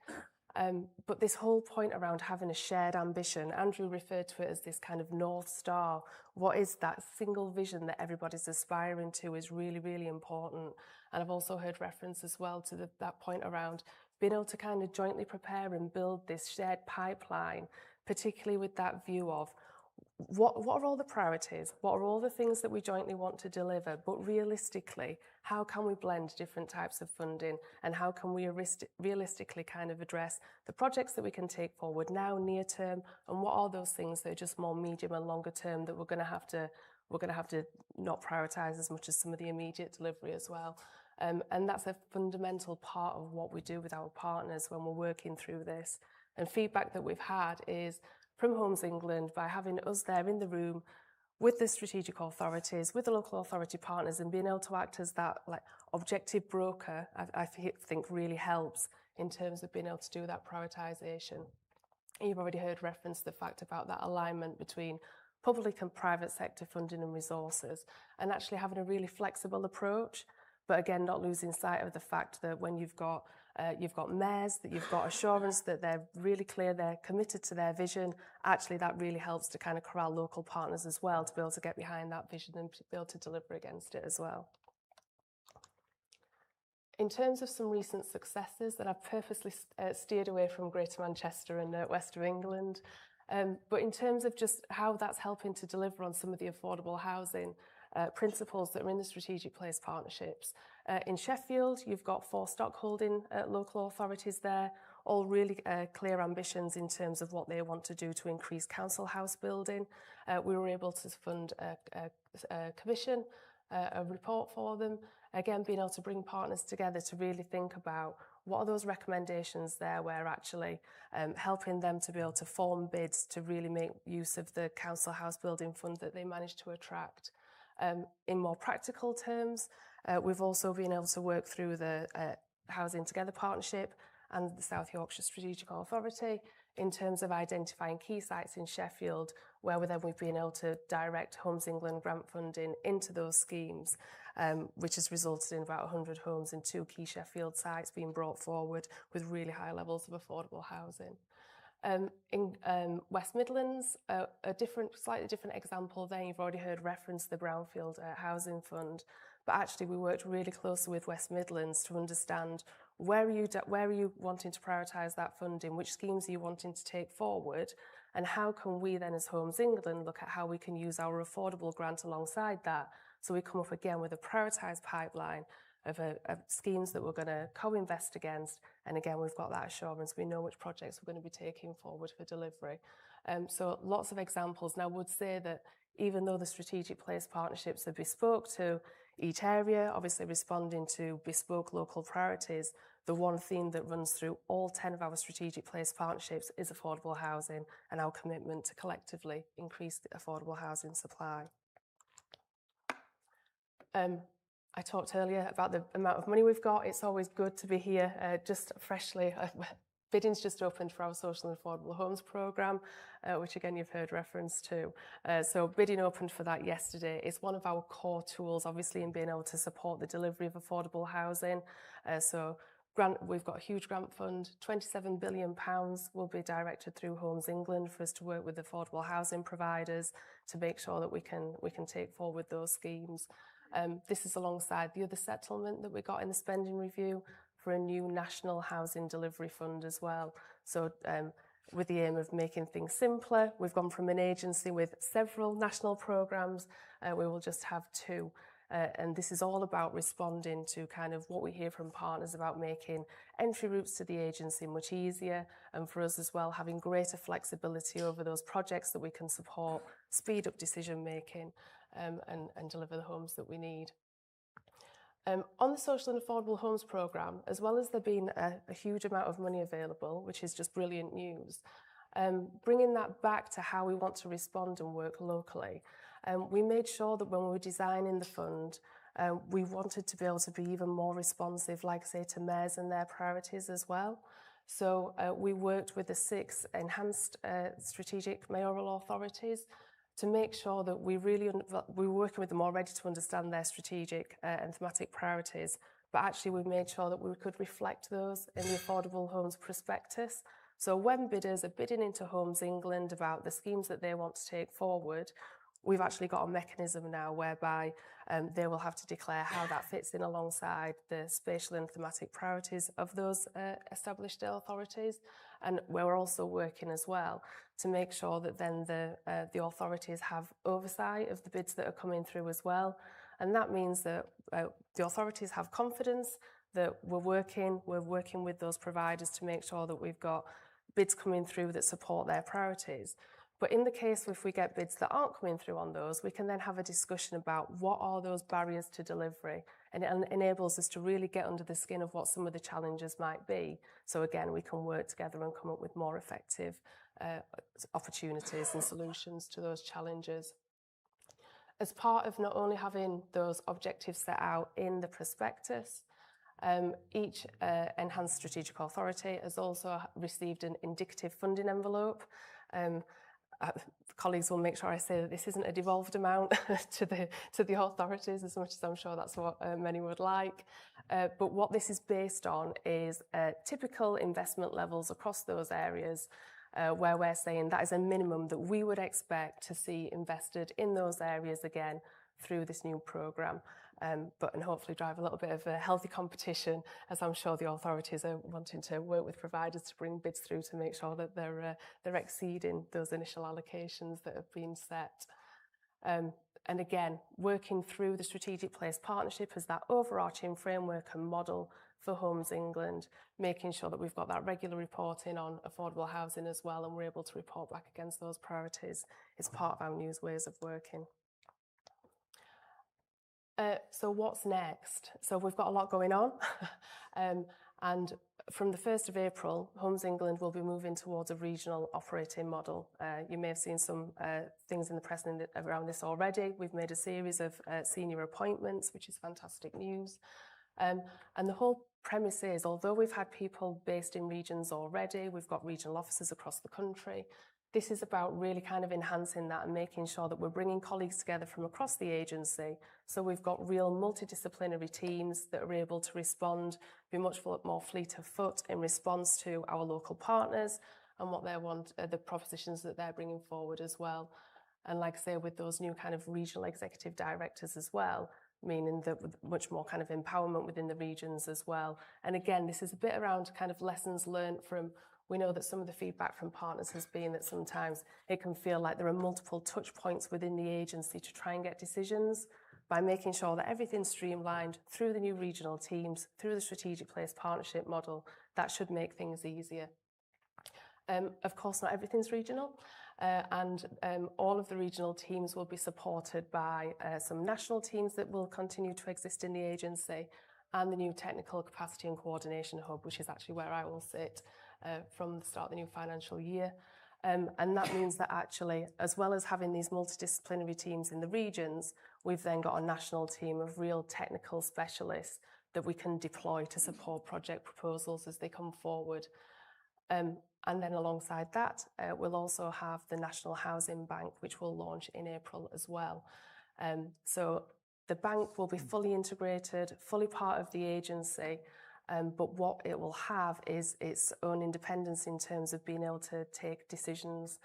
But this whole point around having a shared ambition, Andrew referred to it as this kind of North Star. What is that single vision that everybody's aspiring to is really, really important. And I've also heard reference as well to that point around being able to kind of jointly prepare and build this shared pipeline, particularly with that view of what are all the priorities? What are all the things that we jointly want to deliver? But realistically, how can we blend different types of funding and how can we realistically kind of address the projects that we can take forward now, near term, and what are those things that are just more medium and longer term that we're going to have to not prioritise as much as some of the immediate delivery as well. And that's a fundamental part of what we do with our partners when we're working through this. And feedback that we've had is from Homes England, by having us there in the room with the strategic authorities, with the local authority partners, and being able to act as that like objective broker, I think really helps in terms of being able to do that prioritisation. You've already heard reference to the fact about that alignment between public and private sector funding and resources, and actually having a really flexible approach, but again, not losing sight of the fact that when you've got mayors, that you've got assurance that they're really clear, they're committed to their vision. Actually, that really helps to kind of corral local partners as well to be able to get behind that vision and to be able to deliver against it as well. In terms of some recent successes, that I've purposely steered away from Greater Manchester and West of England, but in terms of just how that's helping to deliver on some of the affordable housing principles that are in the strategic place partnerships. In Sheffield, you've got 4 stockholding local authorities there, all really clear ambitions in terms of what they want to do to increase council house building. We were able to fund a commission, a report for them, again being able to bring partners together to really think about what are those recommendations there where actually helping them to be able to form bids to really make use of the council house building fund that they managed to attract. In more practical terms, we've also been able to work through the Housing Together partnership and the South Yorkshire Strategic Authority in terms of identifying key sites in Sheffield where we've been able to direct Homes England grant funding into those schemes, which has resulted in about 100 homes in 2 key Sheffield sites being brought forward with really high levels of affordable housing. In West Midlands, a slightly different example there. You've already heard reference the Brownfield Housing Fund, but actually we worked really closely with West Midlands to understand where are you wanting to prioritise that funding, which schemes are you wanting to take forward, and how can we then as Homes England look at how we can use our affordable grant alongside that, so we come up again with a prioritised pipeline of schemes that we're going to co-invest against, and again we've got that assurance, we know which projects we're going to be taking forward for delivery. So lots of examples, and I would say that even though the strategic place partnerships are bespoke to each area, obviously responding to bespoke local priorities, the one theme that runs through all 10 of our strategic place partnerships is affordable housing and our commitment to collectively increase the affordable housing supply. I talked earlier about the amount of money we've got. It's always good to be here just freshly. Bidding's just opened for our Social and Affordable Homes programme, which again you've heard reference to. So bidding opened for that yesterday. It's one of our core tools, obviously, in being able to support the delivery of affordable housing. We've got a huge grant fund. £27 billion will be directed through Homes England for us to work with affordable housing providers to make sure that we can take forward those schemes. This is alongside the other settlement that we got in the spending review for a new National Housing Delivery Fund as well. So with the aim of making things simpler, we've gone from an agency with several national programmes, we will just have 2. And this is all about responding to kind of what we hear from partners about making entry routes to the agency much easier, and for us as well having greater flexibility over those projects that we can support, speed up decision making, and deliver the homes that we need. On the Social and Affordable Homes programme, as well as there being a huge amount of money available, which is just brilliant news, bringing that back to how we want to respond and work locally, we made sure that when we were designing the fund, we wanted to be able to be even more responsive, like I say, to mayors and their priorities as well. So we worked with the 6 enhanced strategic mayoral authorities to make sure that we were working with them already to understand their strategic and thematic priorities, but actually we made sure that we could reflect those in the Affordable Homes Prospectus. So when bidders are bidding into Homes England about the schemes that they want to take forward, we've actually got a mechanism now whereby they will have to declare how that fits in alongside the spatial and thematic priorities of those established authorities. And we're also working as well to make sure that then the authorities have oversight of the bids that are coming through as well. And that means that the authorities have confidence that we're working with those providers to make sure that we've got bids coming through that support their priorities. But in the case if we get bids that aren't coming through on those, we can then have a discussion about what are those barriers to delivery, and it enables us to really get under the skin of what some of the challenges might be. So again, we can work together and come up with more effective opportunities and solutions to those challenges. As part of not only having those objectives set out in the prospectus, each enhanced strategic authority has also received an indicative funding envelope. Colleagues will make sure I say that this isn't a devolved amount to the authorities, as much as I'm sure that's what many would like. But what this is based on is typical investment levels across those areas, where we're saying that is a minimum that we would expect to see invested in those areas again through this new programme, and hopefully drive a little bit of a healthy competition, as I'm sure the authorities are wanting to work with providers to bring bids through to make sure that they're exceeding those initial allocations that have been set. And again, working through the Strategic Place Partnership as that overarching framework and model for Homes England, making sure that we've got that regular reporting on affordable housing as well, and we're able to report back against those priorities. It's part of our new ways of working. So what's next? So we've got a lot going on. And from the 1st of April, Homes England will be moving towards a regional operating model. You may have seen some things in the press around this already. We've made a series of senior appointments, which is fantastic news. And the whole premise is, although we've had people based in regions already, we've got regional offices across the country, this is about really kind of enhancing that and making sure that we're bringing colleagues together from across the agency. So we've got real multidisciplinary teams that are able to respond, be much more fleet of foot in response to our local partners and what they want, the propositions that they're bringing forward as well. And like I say, with those new kind of regional executive directors as well, meaning that with much more kind of empowerment within the regions as well. And again, this is a bit around kind of lessons learned from, we know that some of the feedback from partners has been that sometimes it can feel like there are multiple touch points within the agency to try and get decisions. By making sure that everything's streamlined through the new regional teams, through the strategic place partnership model, that should make things easier. Of course, not everything's regional, and all of the regional teams will be supported by some national teams that will continue to exist in the agency, and the new Technical Capacity and Coordination Hub, which is actually where I will sit from the start of the new financial year. And that means that actually, as well as having these multidisciplinary teams in the regions, we've then got a national team of real technical specialists that we can deploy to support project proposals as they come forward. And then alongside that, we'll also have the National Housing Bank, which will launch in April as well. So the bank will be fully integrated, fully part of the agency, but what it will have is its own independence in terms of being able to take decisions.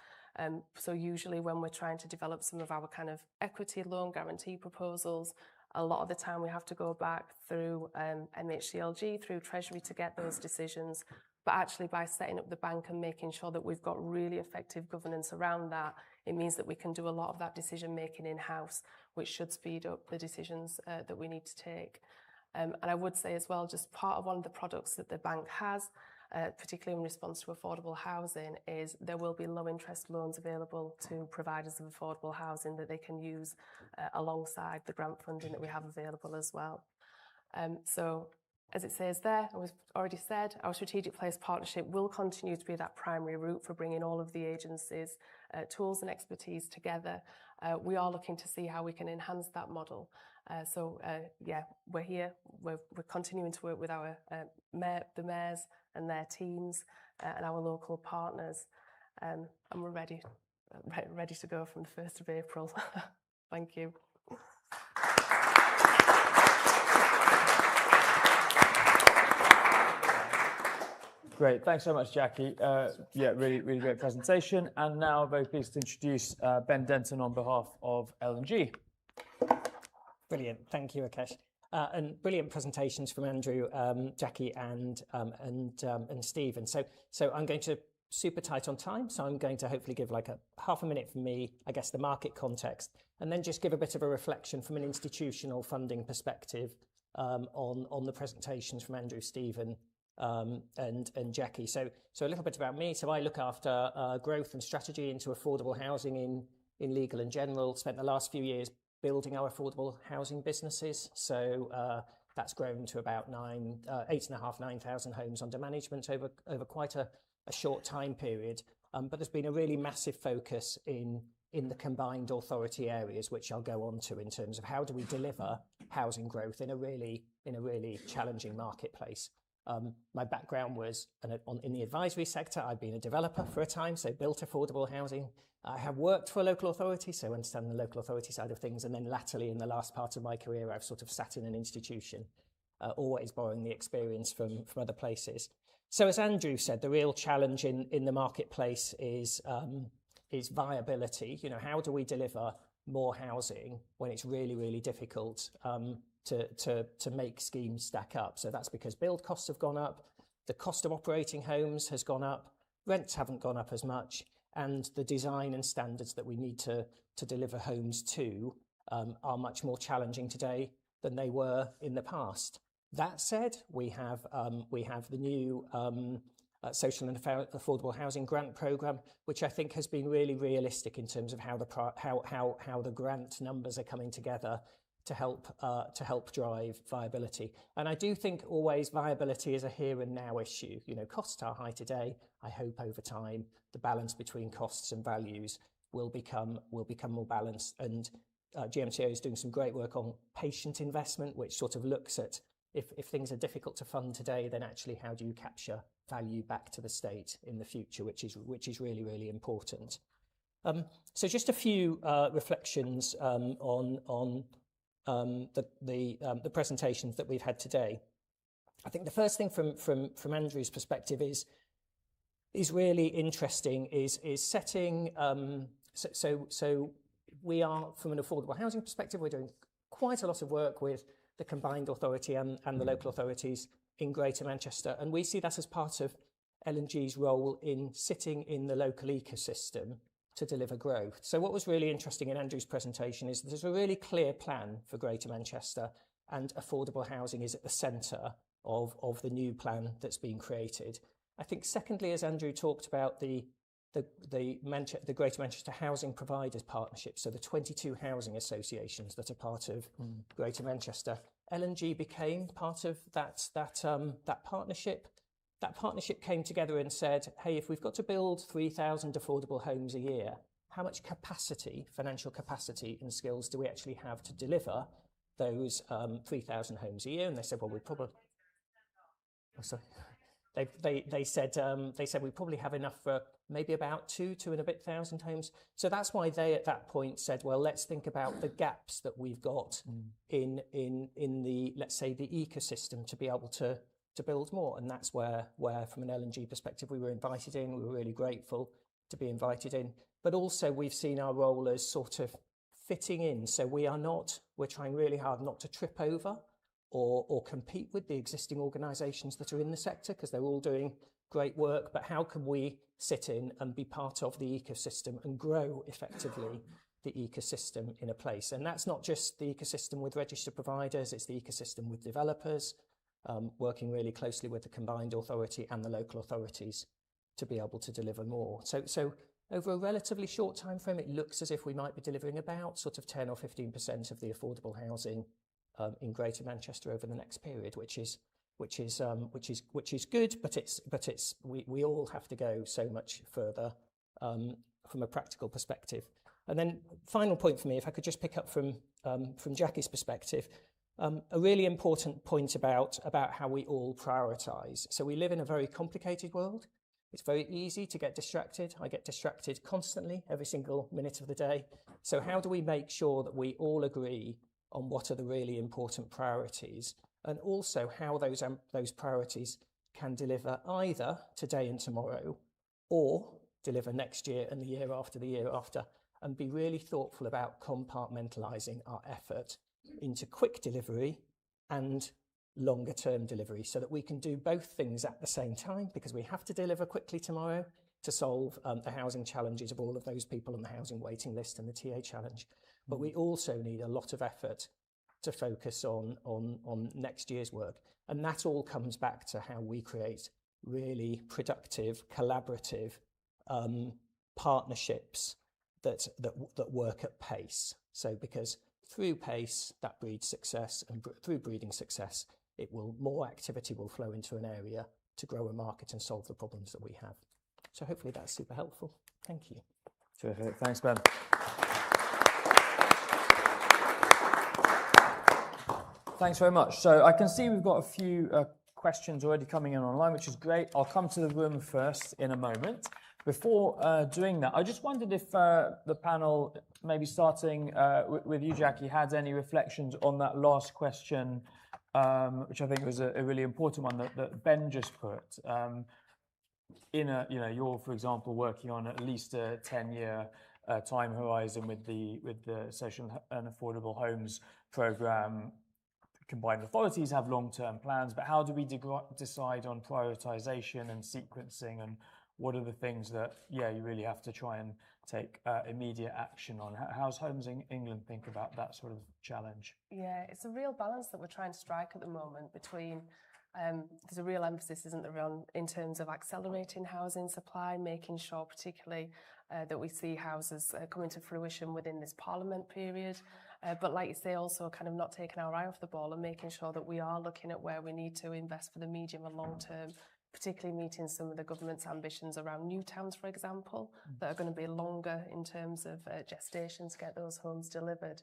So usually when we're trying to develop some of our kind of equity loan guarantee proposals, a lot of the time we have to go back through MHCLG, through Treasury to get those decisions. But actually by setting up the bank and making sure that we've got really effective governance around that, it means that we can do a lot of that decision making in-house, which should speed up the decisions that we need to take. And I would say as well, just part of one of the products that the bank has, particularly in response to affordable housing, is there will be low interest loans available to providers of affordable housing that they can use alongside the grant funding that we have available as well. So as it says there, and we've already said, our strategic place partnership will continue to be that primary route for bringing all of the agencies' tools and expertise together. We are looking to see how we can enhance that model. Yeah, we're here. We're continuing to work with our the mayors and their teams and our local partners, and we're ready to go from the 1st of April. Thank you. Great, thanks so much, Jackie. Yeah, really great presentation. And now very pleased to introduce Ben Denton on behalf of L&G. Brilliant, thank you, Rakesh. And brilliant presentations from Andrew, Jackie, and Stephen. So I'm going to super tight on time, so I'm going to hopefully give like a half a minute from me, I guess the market context, and then just give a bit of a reflection from an institutional funding perspective on the presentations from Andrew, Stephen, and Jackie. So a little bit about me. So I look after growth and strategy into affordable housing in Legal and General. Spent the last few years building our affordable housing businesses. So that's grown to about 9,500 homes under management over quite a short time period. But there's been a really massive focus in the combined authority areas, which I'll go on to in terms of how do we deliver housing growth in a really challenging marketplace. My background was in the advisory sector. I've been a developer for a time, so built affordable housing. I have worked for a local authority, so understand the local authority side of things. And then latterly, in the last part of my career, I've sort of sat in an institution, always borrowing the experience from other places. So as Andrew said, the real challenge in the marketplace is viability. You know, how do we deliver more housing when it's really difficult to make schemes stack up? So that's because build costs have gone up, the cost of operating homes has gone up, rents haven't gone up as much, and the design and standards that we need to deliver homes to are much more challenging today than they were in the past. That said, we have the new Social and Affordable Housing Grant Programme, which I think has been really realistic in terms of how the grant numbers are coming together to help drive viability. And I do think always viability is a here and now issue. You know, costs are high today. I hope over time the balance between costs and values will become more balanced. And GMCO is doing some great work on patient investment, which sort of looks at if things are difficult to fund today, then actually how do you capture value back to the state in the future, which is really, really important. So just a few reflections on the presentations that we've had today. I think the first thing from Andrew's perspective is really interesting is setting. So we are, from an affordable housing perspective, we're doing quite a lot of work with the combined authority and the local authorities in Greater Manchester, and we see that as part of L&G's role in sitting in the local ecosystem to deliver growth. So what was really interesting in Andrew's presentation is there's a really clear plan for Greater Manchester, and affordable housing is at the centre of the new plan that's been created. I think secondly, as Andrew talked about the Greater Manchester Housing Providers Partnership, so the 22 housing associations that are part of Greater Manchester, L&G became part of that partnership. That partnership came together and said, hey, if we've got to build 3,000 affordable homes a year, how much capacity, financial capacity and skills do we actually have to deliver those 3,000 homes a year? And they said, well, we probably... Oh, sorry. They said we probably have enough for maybe about 2,000 and a bit homes. So that's why they at that point said, well, let's think about the gaps that we've got in the, let's say, the ecosystem to be able to build more. And that's where from an L&G perspective, we were invited in. We were really grateful to be invited in. But also we've seen our role as sort of fitting in. So we're trying really hard not to trip over or compete with the existing organisations that are in the sector, because they're all doing great work, but how can we sit in and be part of the ecosystem and grow effectively the ecosystem in a place? And that's not just the ecosystem with registered providers, it's the ecosystem with developers, working really closely with the combined authority and the local authorities to be able to deliver more. So over a relatively short time frame, it looks as if we might be delivering about sort of 10 or 15% of the affordable housing in Greater Manchester over the next period, which is good, but we all have to go so much further from a practical perspective. And then final point for me, if I could just pick up from Jackie's perspective, a really important point about how we all prioritise. So we live in a very complicated world. It's very easy to get distracted. I get distracted constantly, every single minute of the day. So how do we make sure that we all agree on what are the really important priorities, and also how those priorities can deliver either today and tomorrow, or deliver next year and the year after, and be really thoughtful about compartmentalising our effort into quick delivery and longer term delivery, so that we can do both things at the same time, because we have to deliver quickly tomorrow to solve the housing challenges of all of those people on the housing waiting list and the TA challenge. But we also need a lot of effort to focus on next year's work. And that all comes back to how we create really productive, collaborative partnerships that work at pace. So because through pace, that breeds success, and through breeding success, more activity will flow into an area to grow a market and solve the problems that we have. So hopefully that's super helpful. Thank you. Terrific. Thanks, Ben. Thanks very much. So I can see we've got a few questions already coming in online, which is great. I'll come to the room first in a moment. Before doing that, I just wondered if the panel, maybe starting with you, Jackie, had any reflections on that last question, which I think was a really important one that Ben just put. You're, for example, working on at least a 10-year time horizon with the Social and Affordable Homes programme. Combined authorities have long-term plans, but how do we decide on prioritisation and sequencing, and what are the things that, you really have to try and take immediate action on? How's Homes England think about that sort of challenge? Yeah, it's a real balance that we're trying to strike at the moment between, there's a real emphasis, isn't there, in terms of accelerating housing supply, making sure particularly that we see houses coming to fruition within this Parliament period. But like you say, also kind of not taking our eye off the ball and making sure that we are looking at where we need to invest for the medium and long term, particularly meeting some of the government's ambitions around new towns, for example, that are going to be longer in terms of gestation to get those homes delivered.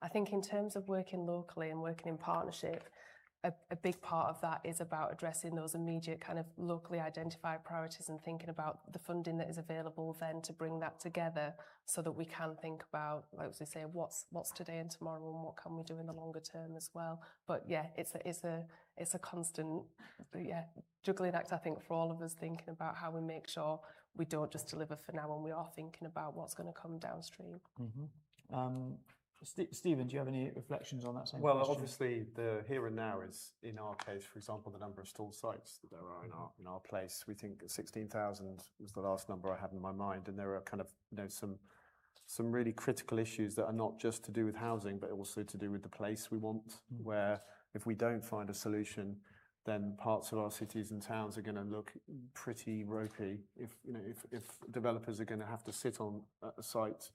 I think in terms of working locally and working in partnership, a big part of that is about addressing those immediate kind of locally identified priorities and thinking about the funding that is available then to bring that together so that we can think about, like we say, what's today and tomorrow and what can we do in the longer term as well. But yeah, it's a constant juggling act, I think, for all of us, thinking about how we make sure we don't just deliver for now and we are thinking about what's going to come downstream. Stephen, do you have any reflections on that same Well, question? obviously, the here and now is, in our case, for example, the number of stalled sites that there are in our place. We think 16,000 was the last number I had in my mind, and there are kind of some really critical issues that are not just to do with housing, but also to do with the place we want. Where if we don't find a solution, then parts of our cities and towns are going to look pretty ropey. If developers are going to have to sit on a site,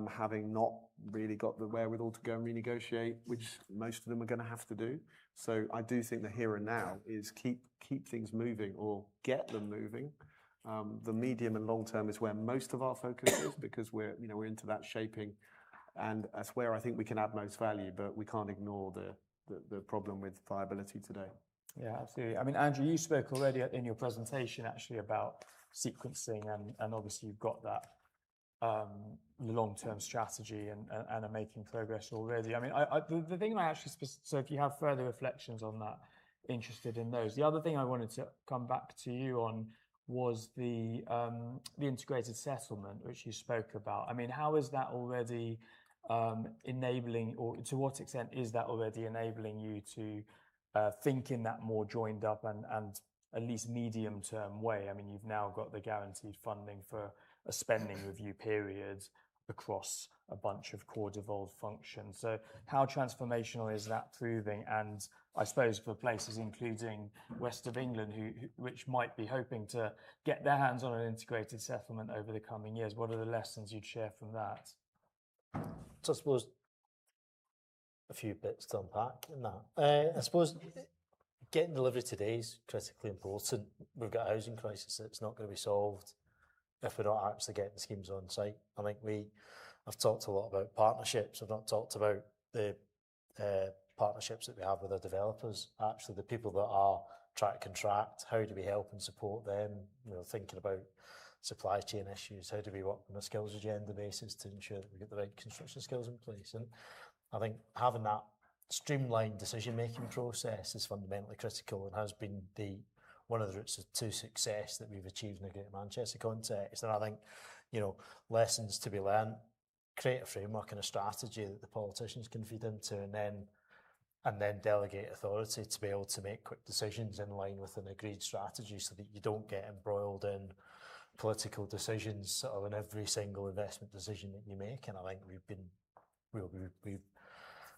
having not really got the wherewithal to go and renegotiate, which most of them are going to have to do. So I do think the here and now is keep things moving or get them moving. The medium and long term is where most of our focus is, because we're into that shaping, and that's where I think we can add most value. But we can't ignore the problem with viability today. Yeah, absolutely. I mean, Andrew, you spoke already in your presentation actually about sequencing, and obviously you've got that long-term strategy and are making progress already. I mean, the thing I actually, so if you have further reflections on that, interested in those. The other thing I wanted to come back to you on was the integrated settlement, which you spoke about. I mean, how is that already enabling, or to what extent is that already enabling you to think in that more joined up and at least medium-term way? I mean, you've now got the guaranteed funding for a spending review period across a bunch of core devolved functions. So how transformational is that proving? And I suppose for places including West of England, which might be hoping to get their hands on an integrated settlement over the coming years, what are the lessons you'd share from that? So I suppose a few bits to unpack in that. I suppose getting delivery today is critically important. We've got a housing crisis that's not going to be solved if we're not actually getting schemes on site. I think I've talked a lot about partnerships. I've not talked about the partnerships that we have with our developers. Actually, the people that are trying to contract, how do we help and support them? Thinking about supply chain issues, how do we work on a skills agenda basis to ensure that we get the right construction skills in place? And I think having that streamlined decision-making process is fundamentally critical and has been one of the routes to success that we've achieved in the Greater Manchester context. And I think, lessons to be learned, create a framework and a strategy that the politicians can feed into, and then delegate authority to be able to make quick decisions in line with an agreed strategy, so that you don't get embroiled in political decisions sort of in every single investment decision that you make. And I think we've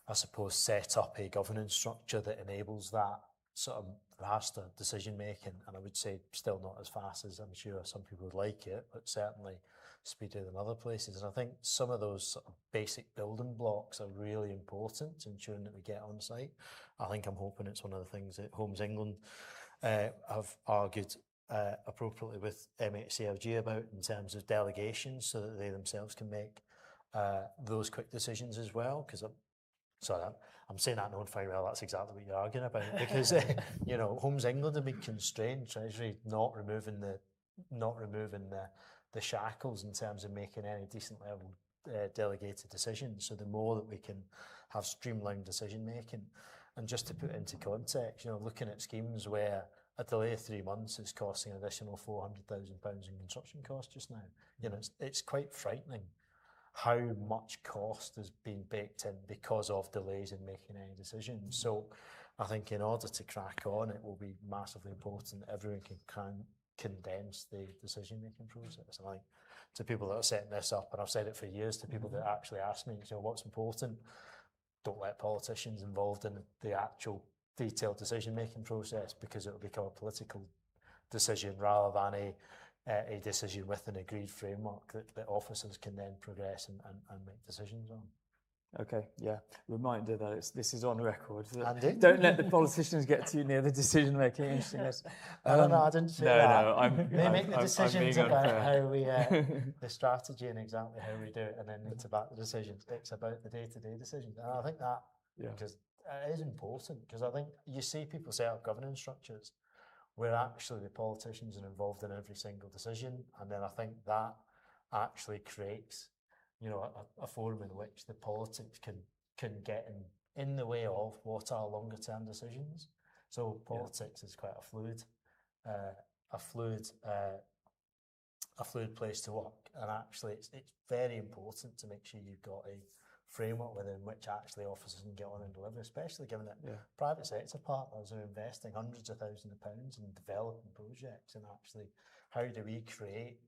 I suppose set up a governance structure that enables that sort of faster decision making, and I would say still not as fast as I'm sure some people would like it, but certainly speedier than other places. And I think some of those sort of basic building blocks are really important to ensuring that we get on site. I'm hoping it's one of the things that Homes England have argued appropriately with MHCLG about in terms of delegations, so that they themselves can make those quick decisions as well. Because I'm saying that knowing very well that's exactly what you're arguing about, because Homes England have been constrained, Treasury not removing the shackles in terms of making any decent level delegated decisions. So the more that we can have streamlined decision making, and just to put it into context, looking at schemes where a delay of 3 months is costing an additional £400,000 in construction costs just now, it's quite frightening how much cost has been baked in because of delays in making any decisions. So I think in order to crack on, it will be massively important that everyone can condense the decision-making process. And I think to people that are setting this up, and I've said it for years to people that actually ask me, what's important, don't let politicians involved in the actual detailed decision-making process, because it will become a political decision rather than a decision with an agreed framework that officers can then progress and make decisions on. Okay, yeah. Reminder that this is on record. Andy? Don't let the politicians get too near the decision making. Interesting. No, I didn't say that. They make the decisions about how we the strategy and exactly how we do it, and then it's about the decisions. It's about the day-to-day decisions, and I think that because it is important, because I think you see people set up governance structures where actually the politicians are involved in every single decision, and then I think that actually creates, you know, a forum in which the politics can get in the way of what are longer term decisions. So politics is quite a fluid place to work, and actually it's very important to make sure you've got a framework within which actually officers can get on and deliver, especially given that private sector partners are investing hundreds of thousands of pounds in developing projects, and actually how do we create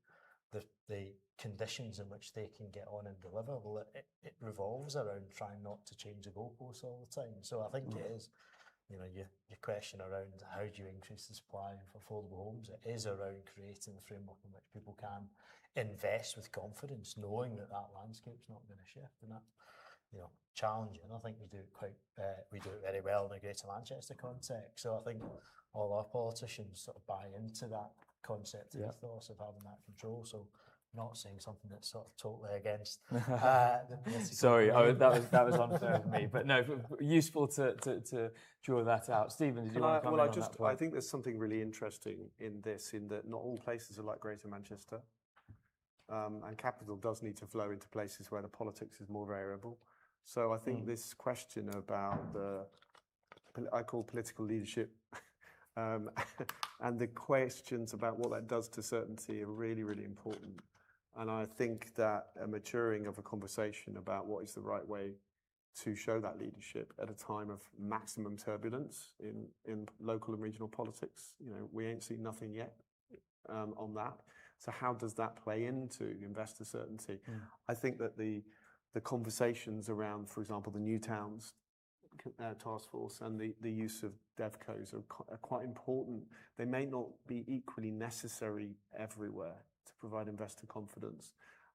the conditions in which they can get on and deliver? Well, it revolves around trying not to change the goalposts all the time. So I think it is, you know, your question around how do you increase the supply of affordable homes, it is around creating the framework in which people can invest with confidence, knowing that that landscape's not going to shift, and that, you know, challenging. I think we do it very well in the Greater Manchester context. So I think all our politicians sort of buy into that concept and ethos of having that control. So not saying something that's sort of totally against the political. Sorry, that was unfair of me, but no, useful to draw that out. Stephen, did you want to come in on that point? I think there's something really interesting in this, in that not all places are like Greater Manchester, and capital does need to flow into places where the politics is more variable. So I think this question about I call political leadership, and the questions about what that does to certainty are really, really important. And I think that a maturing of a conversation about what is the right way to show that leadership at a time of maximum turbulence in local and regional politics. You know, we ain't seen nothing yet on that. So how does that play into investor certainty? I think that the conversations around, for example, the New Towns task force and the use of devcos are quite important. They may not be equally necessary everywhere to provide investor confidence,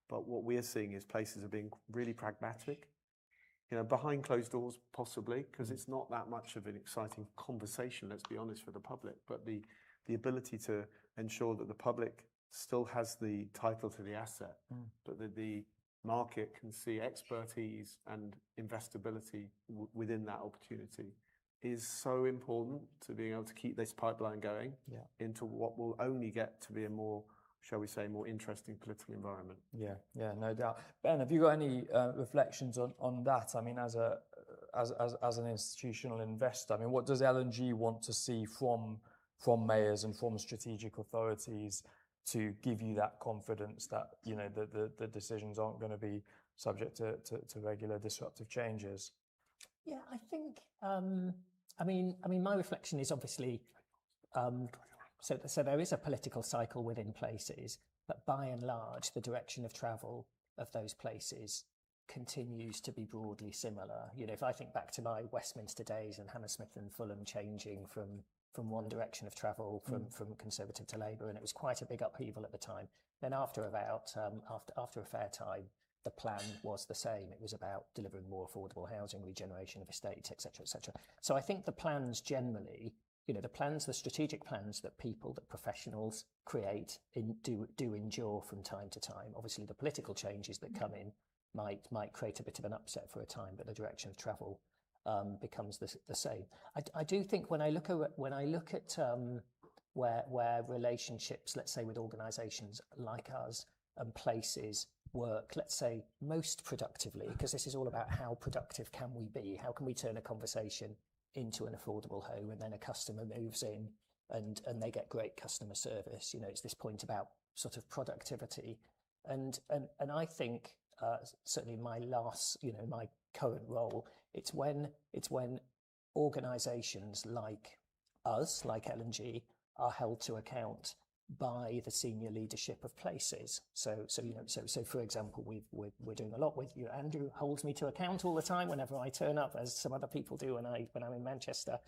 but what we're seeing is places are being really pragmatic, you know, behind closed doors possibly, because it's not that much of an exciting conversation, let's be honest, for the public, but the ability to ensure that the public still has the title to the asset, but that the market can see expertise and investability within that opportunity is so important to being able to keep this pipeline going into what will only get to be a more, shall we say, more interesting political environment. Yeah, no doubt. Ben, have you got any reflections on that? I mean, as an institutional investor, I mean, what does L&G want to see from mayors and from strategic authorities to give you that confidence that, you know, the decisions aren't going to be subject to regular disruptive changes? Yeah, I think. I mean, my reflection is obviously. So there is a political cycle within places, but by and large, the direction of travel of those places continues to be broadly similar. You know, if I think back to my Westminster days and Hammersmith and Fulham changing from one direction of travel from Conservative to Labour, and it was quite a big upheaval at the time. Then after a fair time, the plan was the same. It was about delivering more affordable housing, regeneration of estates, etc., etc. So I think the plans generally, you know, the strategic plans that professionals create do endure from time to time. Obviously, the political changes that come in might create a bit of an upset for a time, but the direction of travel becomes the same. I do think when I look at where relationships, let's say with organisations like us and places work, let's say most productively, because this is all about how productive can we be? How can we turn a conversation into an affordable home, and then a customer moves in and they get great customer service? You know, it's this point about sort of productivity, and I think certainly my current role, it's when organisations like us, like L&G, are held to account by the senior leadership of places. So for example, we're doing a lot with you. Andrew holds me to account all the time whenever I turn up, as some other people do when I'm in Manchester.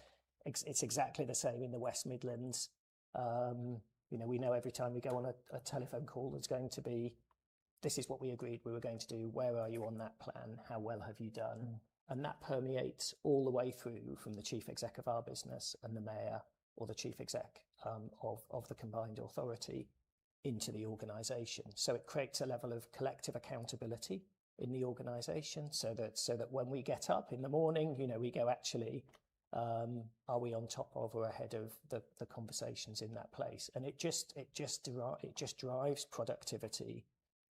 It's exactly the same in the West Midlands. You know, we know every time we go on a telephone call, there's going to be, this is what we agreed we were going to do. Where are you on that plan? How well have you done? And that permeates all the way through from the chief exec of our business and the mayor or the chief exec of the combined authority into the organisation. So it creates a level of collective accountability in the organisation, so that when we get up in the morning, we go, actually, are we on top of or ahead of the conversations in that place? And it just drives productivity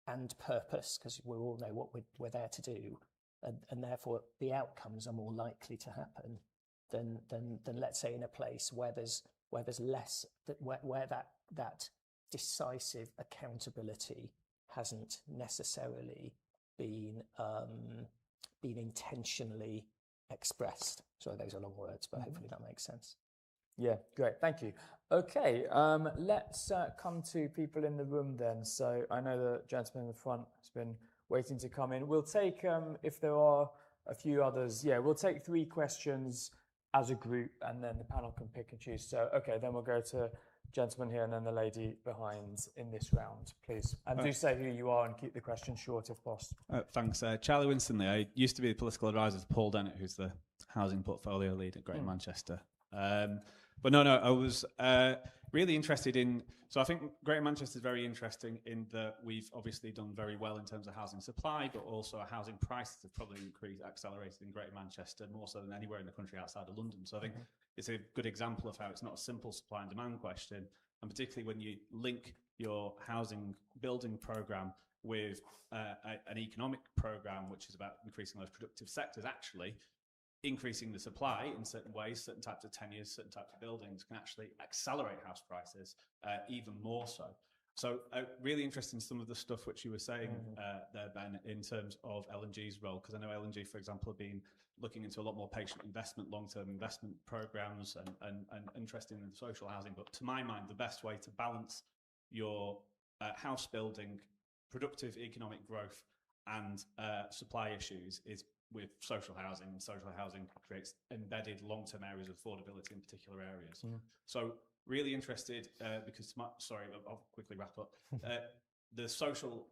and purpose, because we all know what we're there to do, and therefore the outcomes are more likely to happen than let's say in a place where there's less, where that decisive accountability hasn't necessarily been intentionally expressed. Sorry, those are long words, but hopefully that makes sense. Yeah, great, thank you. Okay, let's come to people in the room then. So I know the gentleman in the front has been waiting to come in. We'll take, if there are a few others, we'll take 3 questions as a group, and then the panel can pick and choose. So, okay, then we'll go to gentleman here and then the lady behind in this round, please. And do say who you are and keep the question short if possible. Thanks. Charlie Winstanley. I used to be the political advisor to Paul Dennett, who's the housing portfolio lead at Greater Manchester. But no, I was really interested in, so I think Greater Manchester is very interesting in that we've obviously done very well in terms of housing supply, but also our housing prices have probably accelerated in Greater Manchester more so than anywhere in the country outside of London. So I think it's a good example of how it's not a simple supply and demand question, and particularly when you link your housing building programme with an economic programme which is about increasing those productive sectors. Actually increasing the supply in certain ways, certain types of tenures, certain types of buildings can actually accelerate house prices even more so. So really interested in some of the stuff which you were saying there, Ben, in terms of L&G's role, because I know L&G, for example, have been looking into a lot more patient investment, long-term investment programs and interested in social housing. But to my mind, the best way to balance your house building, productive economic growth and supply issues is with social housing, and social housing creates embedded long-term areas of affordability in particular areas. So really interested, because, sorry, I'll quickly wrap up. The social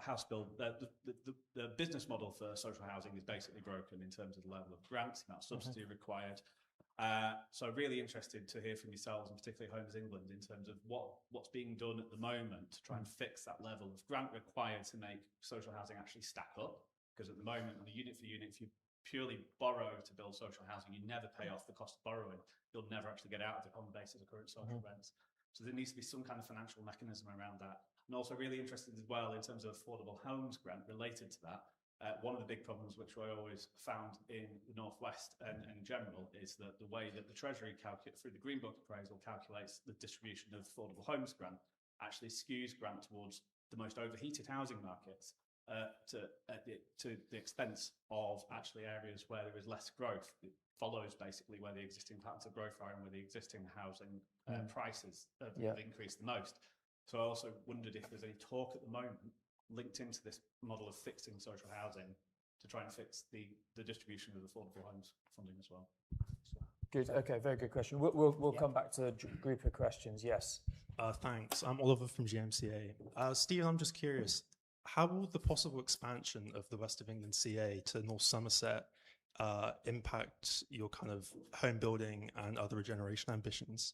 house build, the business model for social housing is basically broken in terms of the level of grants, the amount of subsidy required. So really interested to hear from yourselves, and particularly Homes England, in terms of what's being done at the moment to try and fix that level of grant required to make social housing actually stack up. Because at the moment, on the unit for unit, if you purely borrow to build social housing, you never pay off the cost of borrowing. You'll never actually get out of it on the basis of current social rents. So there needs to be some kind of financial mechanism around that. And also really interested as well in terms of affordable homes grant related to that. One of the big problems which I always found in the Northwest and in general is that the way that the Treasury through the Green Book appraisal calculates the distribution of affordable homes grant actually skews grant towards the most overheated housing markets. To the expense of actually areas where there is less growth. It follows basically where the existing patterns of growth are and where the existing housing prices have increased the most. So I also wondered if there's any talk at the moment linked into this model of fixing social housing to try and fix the distribution of affordable homes funding as well. Good. Okay, very good question. We'll come back to a group of questions. Yes. Thanks. I'm Oliver from GMCA. Stephen, I'm just curious. How will the possible expansion of the West of England CA to North Somerset impact your kind of home building and other regeneration ambitions?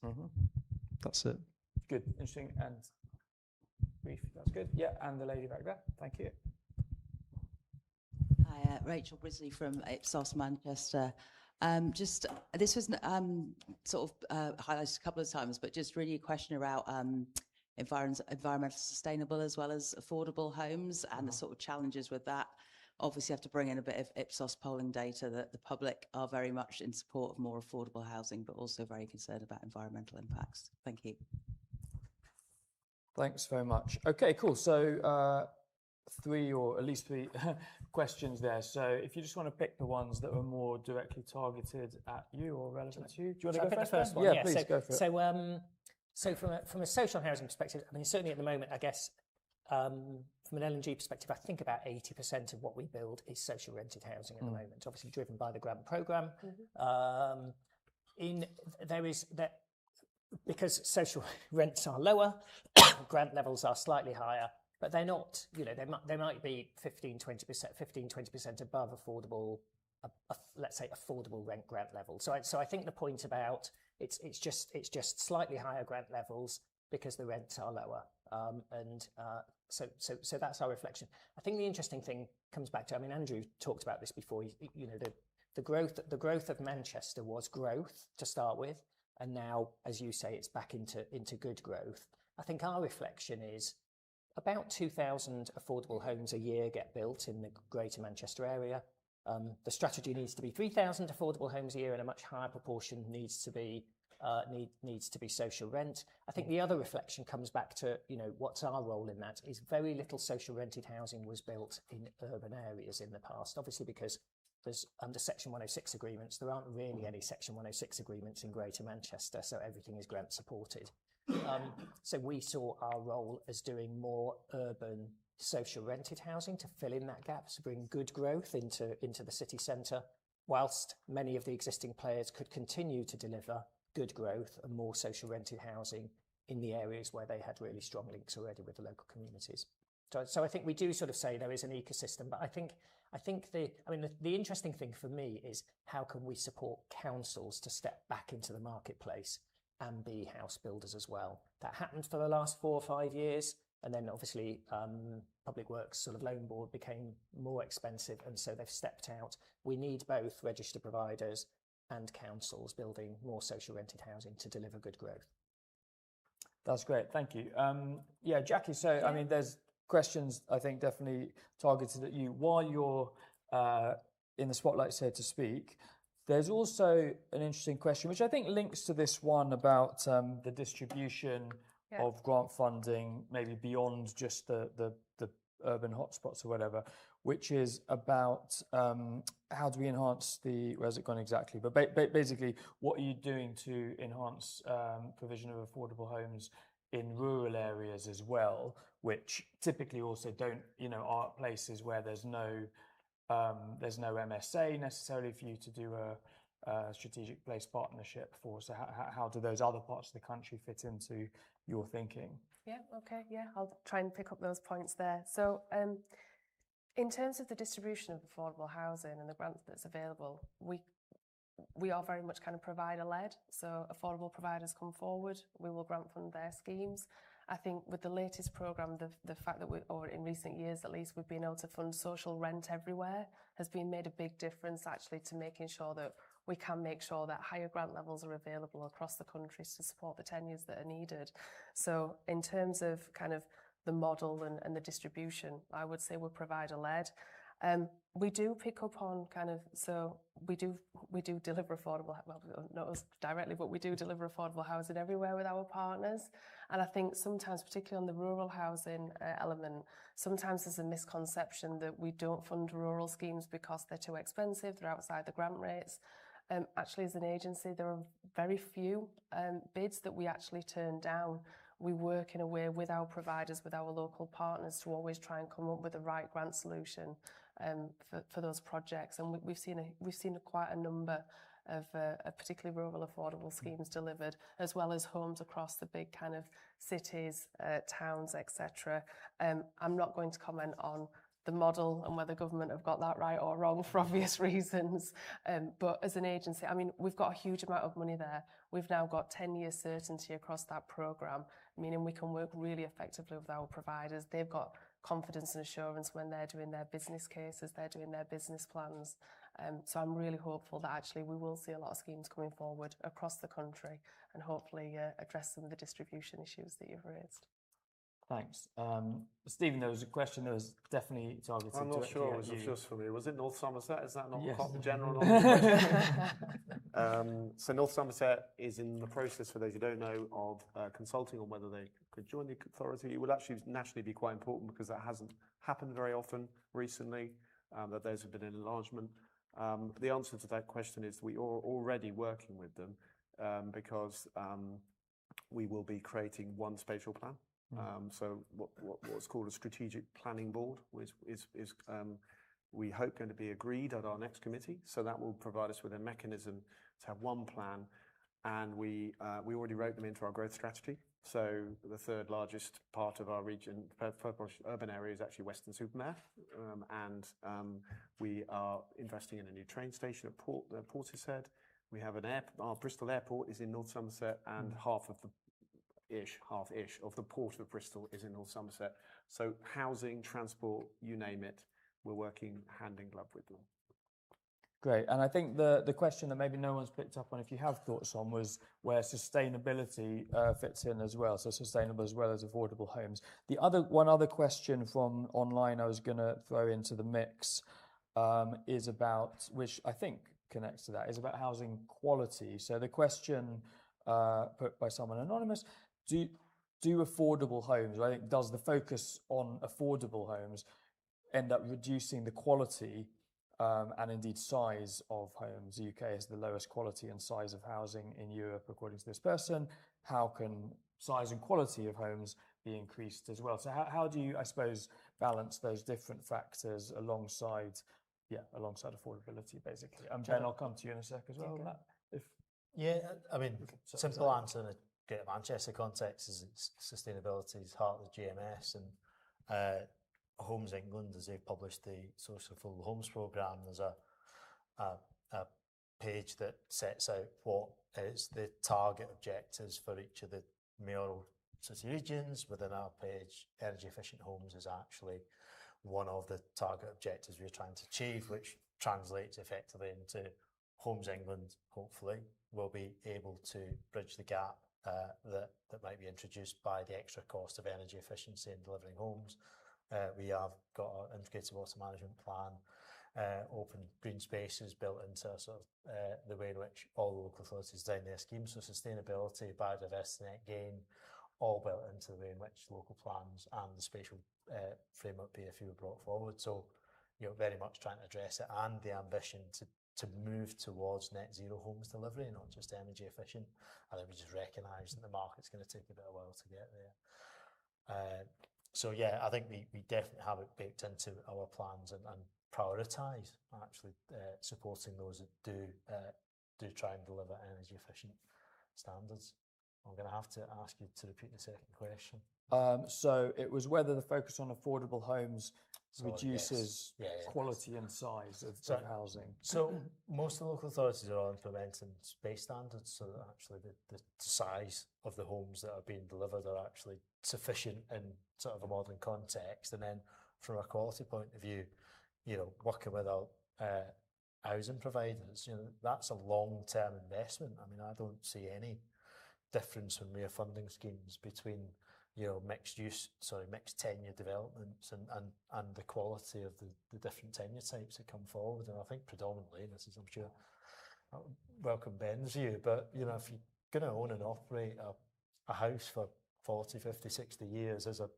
That's it. Good, interesting and brief. That's good. Yeah, and the lady back there. Thank you. Hi, Rachel Brisley from Ipsos Manchester. This was sort of highlighted a couple of times, but just really a question about environmental sustainable as well as affordable homes and the sort of challenges with that. Obviously, you have to bring in a bit of Ipsos polling data that the public are very much in support of more affordable housing, but also very concerned about environmental impacts. Thank you. Thanks very much. Okay, cool. So 3 or at least 3 questions there. So if you just want to pick the ones that are more directly targeted at you or relevant to you. Do you want to go first? One? Yeah, please go for it. So from a social housing perspective, I mean, certainly at the moment, I guess, from an L&G perspective, I think about 80% of what we build is social rented housing at the moment, obviously driven by the grant programme. Because social rents are lower, grant levels are slightly higher, but they're not, they might be 15-20% above affordable, let's say affordable rent grant level. So I think the point about it's just slightly higher grant levels because the rents are lower. So that's our reflection. I think the interesting thing comes back to, I mean, Andrew talked about this before. The growth of Manchester was growth to start with, and now, as you say, it's back into good growth. I think our reflection is about 2,000 affordable homes a year get built in the Greater Manchester area. The strategy needs to be 3,000 affordable homes a year, and a much higher proportion needs to be social rent. I think the other reflection comes back to, what's our role in that? Is very little social rented housing was built in urban areas in the past, obviously because there's under Section 106 agreements. There aren't really any Section 106 agreements in Greater Manchester, so everything is grant supported. So we saw our role as doing more urban social rented housing to fill in that gap, to bring good growth into the city centre, whilst many of the existing players could continue to deliver good growth and more social rented housing in the areas where they had really strong links already with the local communities. So I think we do sort of say there is an ecosystem, but I think the interesting thing for me is how can we support councils to step back into the marketplace and be house builders as well. That happened for the last 4 or 5 years, and then obviously Public Works sort of loan board became more expensive, and so they've stepped out. We need both registered providers and councils building more social rented housing to deliver good growth. That's great, thank you. Jackie, so I mean, there's questions I think definitely targeted at you while you're in the spotlight, so to speak. There's also an interesting question, which I think links to this one about the distribution of grant funding, maybe beyond just the urban hotspots or whatever, which is about how do we enhance where's it gone exactly? But basically, what are you doing to enhance provision of affordable homes in rural areas as well, which typically also are places where there's no MSA necessarily for you to do a strategic place partnership for. So how do those other parts of the country fit into your thinking? I'll try and pick up those points there. So in terms of the distribution of affordable housing and the grants that's available, we are very much kind of provider-led. So affordable providers come forward, we will grant fund their schemes. I think with the latest programme, the fact that or in recent years at least, we've been able to fund social rent everywhere has been made a big difference actually to making sure that we can make sure that higher grant levels are available across the country to support the tenures that are needed. So in terms of kind of the model and the distribution, I would say we're provider-led. We do pick up on we do deliver affordable, well, not us directly, but we do deliver affordable housing everywhere with our partners. And I think sometimes, particularly on the rural housing element, sometimes there's a misconception that we don't fund rural schemes because they're too expensive, they're outside the grant rates. Actually, as an agency, there are very few bids that we actually turn down. We work in a way with our providers, with our local partners, to always try and come up with the right grant solution for those projects. And we've seen quite a number of particularly rural affordable schemes delivered, as well as homes across the big kind of cities, towns, etc. I'm not going to comment on the model and whether government have got that right or wrong for obvious reasons. But as an agency, I mean, we've got a huge amount of money there. We've now got 10 years certainty across that programme, meaning we can work really effectively with our providers. They've got confidence and assurance when they're doing their business cases, they're doing their business plans. So I'm really hopeful that actually we will see a lot of schemes coming forward across the country and hopefully address some of the distribution issues that you've raised. Thanks. Stephen, there was a question that was definitely targeted. I'm not sure it was just for me. Was it North Somerset? Is that not Yes. the general knowledge? So North Somerset is in the process, for those who don't know, of consulting on whether they could join the authority. It would actually naturally be quite important because that hasn't happened very often recently, that there's been an enlargement. The answer to that question is we are already working with them because we will be creating one spatial plan. So what's called a strategic planning board is we hope going to be agreed at our next committee. So that will provide us with a mechanism to have one plan, and we already wrote them into our growth strategy. So the third largest part of our region, urban area, is actually Weston-super-Mare, and we are investing in a new train station at Portishead. We have our Bristol Airport is in North Somerset, and half of the half-ish of the Port of Bristol is in North Somerset. So housing, transport, you name it, we're working hand in glove with them. Great. And I think the question that maybe no one's picked up on, if you have thoughts on, was where sustainability fits in as well. So sustainable as well as affordable homes. One other question from online I was going to throw into the mix is about, which I think connects to that, is about housing quality. So the question put by someone anonymous, do affordable homes, or I think does the focus on affordable homes end up reducing the quality and indeed size of homes? The UK has the lowest quality and size of housing in Europe, according to this person. How can size and quality of homes be increased as well? So how do you, I suppose, balance those different factors alongside affordability, basically? And Ben, I'll come to you in a sec as well on that. I mean, simple answer in a Greater Manchester context is sustainability is heart of the GMS, and Homes England, as they've published the Social Full Homes programme, there's a page that sets out what is the target objectives for each of the mayoral city regions. Within our page, energy efficient homes is actually one of the target objectives we're trying to achieve, which translates effectively into Homes England, hopefully, will be able to bridge the gap that might be introduced by the extra cost of energy efficiency in delivering homes. We have got our integrated water management plan, open green spaces built into sort of the way in which all the local authorities design their schemes. So sustainability, biodiversity, net gain, all built into the way in which local plans and the spatial framework PFU were brought forward. So, very much trying to address it, and the ambition to move towards net zero homes delivery, not just energy efficient. I think we just recognise that the market's going to take a bit of a while to get there. So yeah, I think we definitely have it baked into our plans and prioritise actually supporting those that do try and deliver energy efficient standards. I'm going to have to ask you to repeat the second question. So it was whether the focus on affordable homes reduces quality and size of housing. So most of the local authorities are all implementing space standards, so that actually the size of the homes that are being delivered are actually sufficient in sort of a modern context. And then from a quality point of view, working with our housing providers, that's a long-term investment. I mean, I don't see any difference when we have funding schemes between mixed tenure developments and the quality of the different tenure types that come forward. And I think predominantly, and this is, I'm sure, I'll welcome Ben's view, but if you're going to own and operate a house for 40, 50, 60 years as a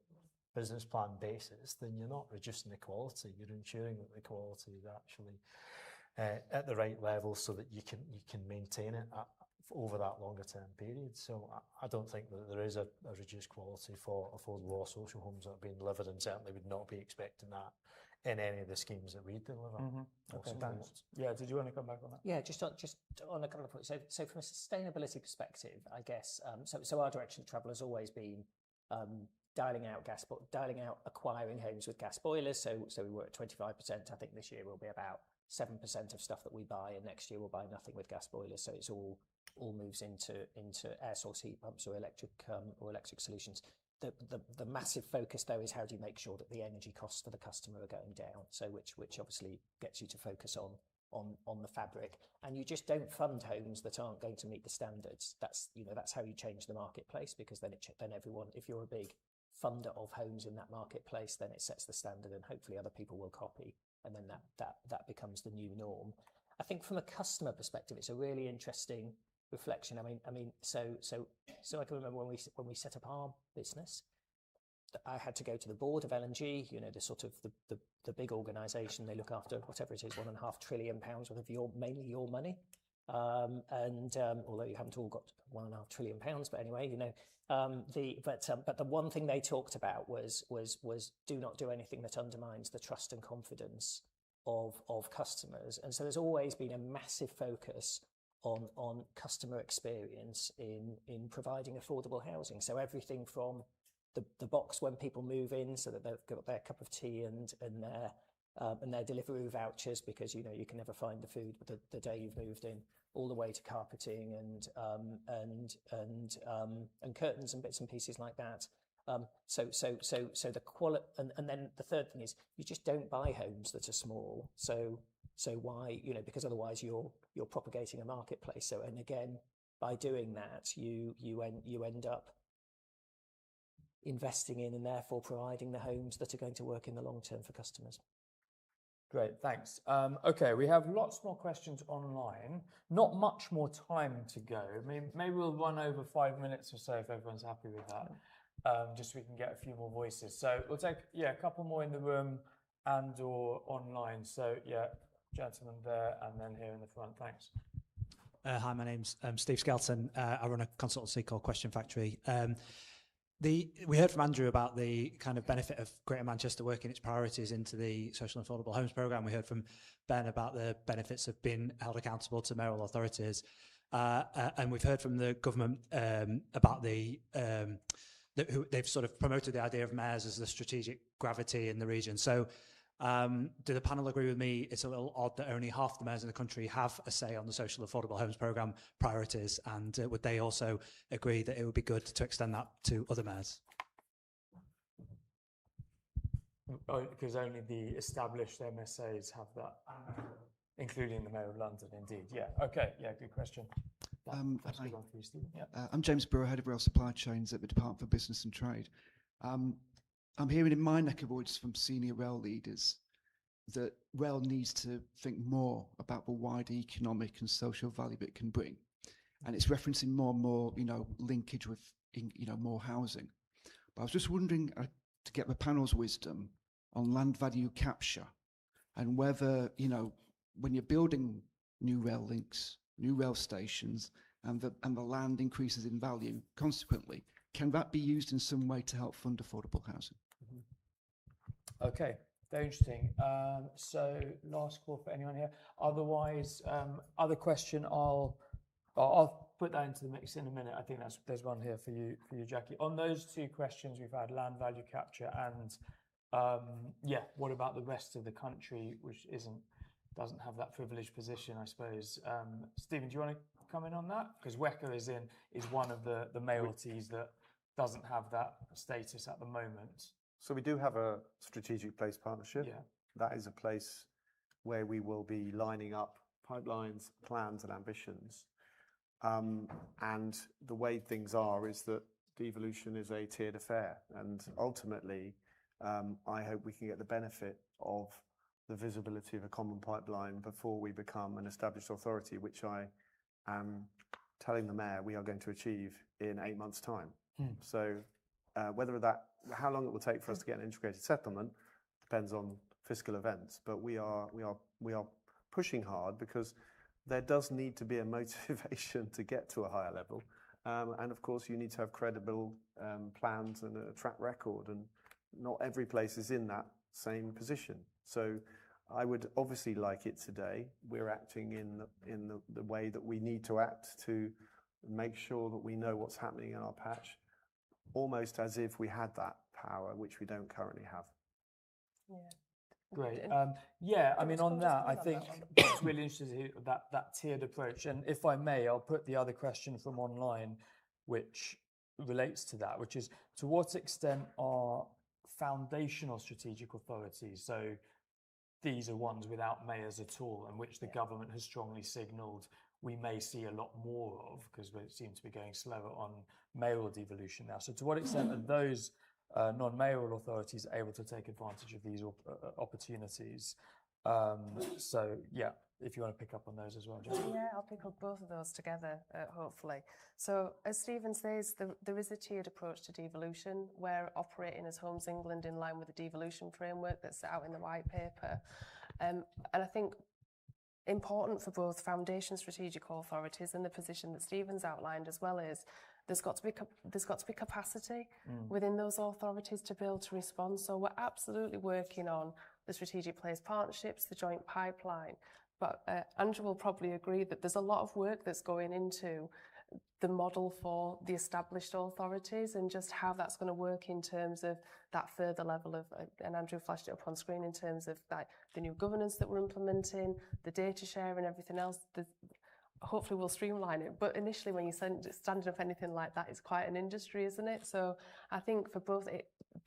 business plan basis, then you're not reducing the quality, you're ensuring that the quality is actually at the right level so that you can maintain it over that longer term period. So I don't think that there is a reduced quality for affordable or social homes that are being delivered, and certainly would not be expecting that in any of the schemes that we deliver. Okay, thanks. Yeah, did you want to come back on that? Yeah, just on a couple of points. So from a sustainability perspective, I guess, so our direction of travel has always been dialing out acquiring homes with gas boilers. So we were at 25%. I think this year will be about 7% of stuff that we buy, and next year we'll buy nothing with gas boilers. So it's all moves into air source heat pumps or electric solutions. The massive focus though is how do you make sure that the energy costs for the customer are going down? So which obviously gets you to focus on the fabric, and you just don't fund homes that aren't going to meet the standards. That's how you change the marketplace, because then everyone, if you're a big funder of homes in that marketplace, then it sets the standard, and hopefully other people will copy, and then that becomes the new norm. I think from a customer perspective, it's a really interesting reflection. I mean, so I can remember when we set up our business, I had to go to the board of L&G, the sort of the big organisation. They look after whatever it is, £1.5 trillion worth of mainly your money. And although you haven't all got £1.5 trillion, but anyway, but the one thing they talked about was do not do anything that undermines the trust and confidence of customers. And so there's always been a massive focus on customer experience in providing affordable housing. So everything from the box when people move in, so that they've got their cup of tea and and their delivery vouchers, because you can never find the food the day you've moved in, all the way to carpeting and curtains and bits and pieces like that. So the quality, and then the third thing is you just don't buy homes that are small. So why, because otherwise you're propagating a marketplace. So, and again, by doing that, you end up investing in and therefore providing the homes that are going to work in the long term for customers. Great, thanks. Okay, we have lots more questions online. Not much more time to go. Maybe we'll run over 5 minutes or so if everyone's happy with that, just so we can get a few more voices. So we'll take, a couple more in the room and or online. So, gentleman there and then here in the front. Thanks. Hi, my name's Steve Skelton. I run a consultancy called Question Factory. We heard from Andrew about the kind of benefit of Greater Manchester working its priorities into the Social and Affordable Homes Programme. We heard from Ben about the benefits of being held accountable to mayoral authorities. And we've heard from the government about they've sort of promoted the idea of mayors as the strategic gravity in the region. So do the panel agree with me it's a little odd that only half the mayors in the country have a say on the Social Affordable Homes Programme priorities, and would they also agree that it would be good to extend that to other mayors? Because only the established MSAs have that, including the Mayor of London, indeed. Yeah, okay, good question. That's a good one for you, Stephen. I'm James Brewer, Head of Rail Supply Chains at the Department for Business and Trade. I'm hearing in my neck of woods from senior rail leaders that rail needs to think more about the wider economic and social value it can bring. And it's referencing more and more, linkage with, more housing. But I was just wondering to get the panel's wisdom on land value capture and whether, when you're building new rail links, new rail stations, and the land increases in value consequently, can that be used in some way to help fund affordable housing? Okay, very interesting. So last call for anyone here. Otherwise, other question, I'll put that into the mix in a minute. I think there's one here for you, Jackie. On those two questions, we've had land value capture and what about the rest of the country, which doesn't have that privileged position, I suppose. Stephen, do you want to come in on that? Because WECA is one of the mayoralties that doesn't have that status at the moment. So we do have a strategic place partnership. Yeah. That is a place where we will be lining up pipelines, plans and ambitions. And the way things are is that devolution is a tiered affair. And ultimately, I hope we can get the benefit of the visibility of a common pipeline before we become an established authority, which I am telling the mayor we are going to achieve in 8 months' time. So how long it will take for us to get an integrated settlement depends on fiscal events, but we are pushing hard because there does need to be a motivation to get to a higher level, and of course you need to have credible plans and a track record, and not every place is in that same position. So I would obviously like it today. We're acting in the way that we need to act to make sure that we know what's happening in our patch, almost as if we had that power, which we don't currently have. Yeah. Great. I mean, on that, I think it's really interesting to hear that tiered approach. And if I may, I'll put the other question from online, which relates to that, which is to what extent are foundational strategic authorities, so these are ones without mayors at all, and which the government has strongly signalled we may see a lot more of, because we seem to be going slower on mayoral devolution now. So to what extent are those non-mayoral authorities able to take advantage of these opportunities? If you want to pick up on those as well, Jackie. Yeah, I'll pick up both of those together, hopefully. So as Stephen says, there is a tiered approach to devolution. We're operating as Homes England in line with the devolution framework that's set out in the white paper. And I think important for both foundation strategic authorities and the position that Stephen's outlined, as well as there's got to be capacity within those authorities to be able to respond. So we're absolutely working on the strategic place partnerships, the joint pipeline. But Andrew will probably agree that there's a lot of work that's going into the model for the established authorities and just how that's going to work in terms of that further level of, and Andrew flashed it up on screen, in terms of like the new governance that we're implementing, the data share and everything else. Hopefully we'll streamline it, but initially when you standing up anything like that, it's quite an industry, isn't it? So I think for both,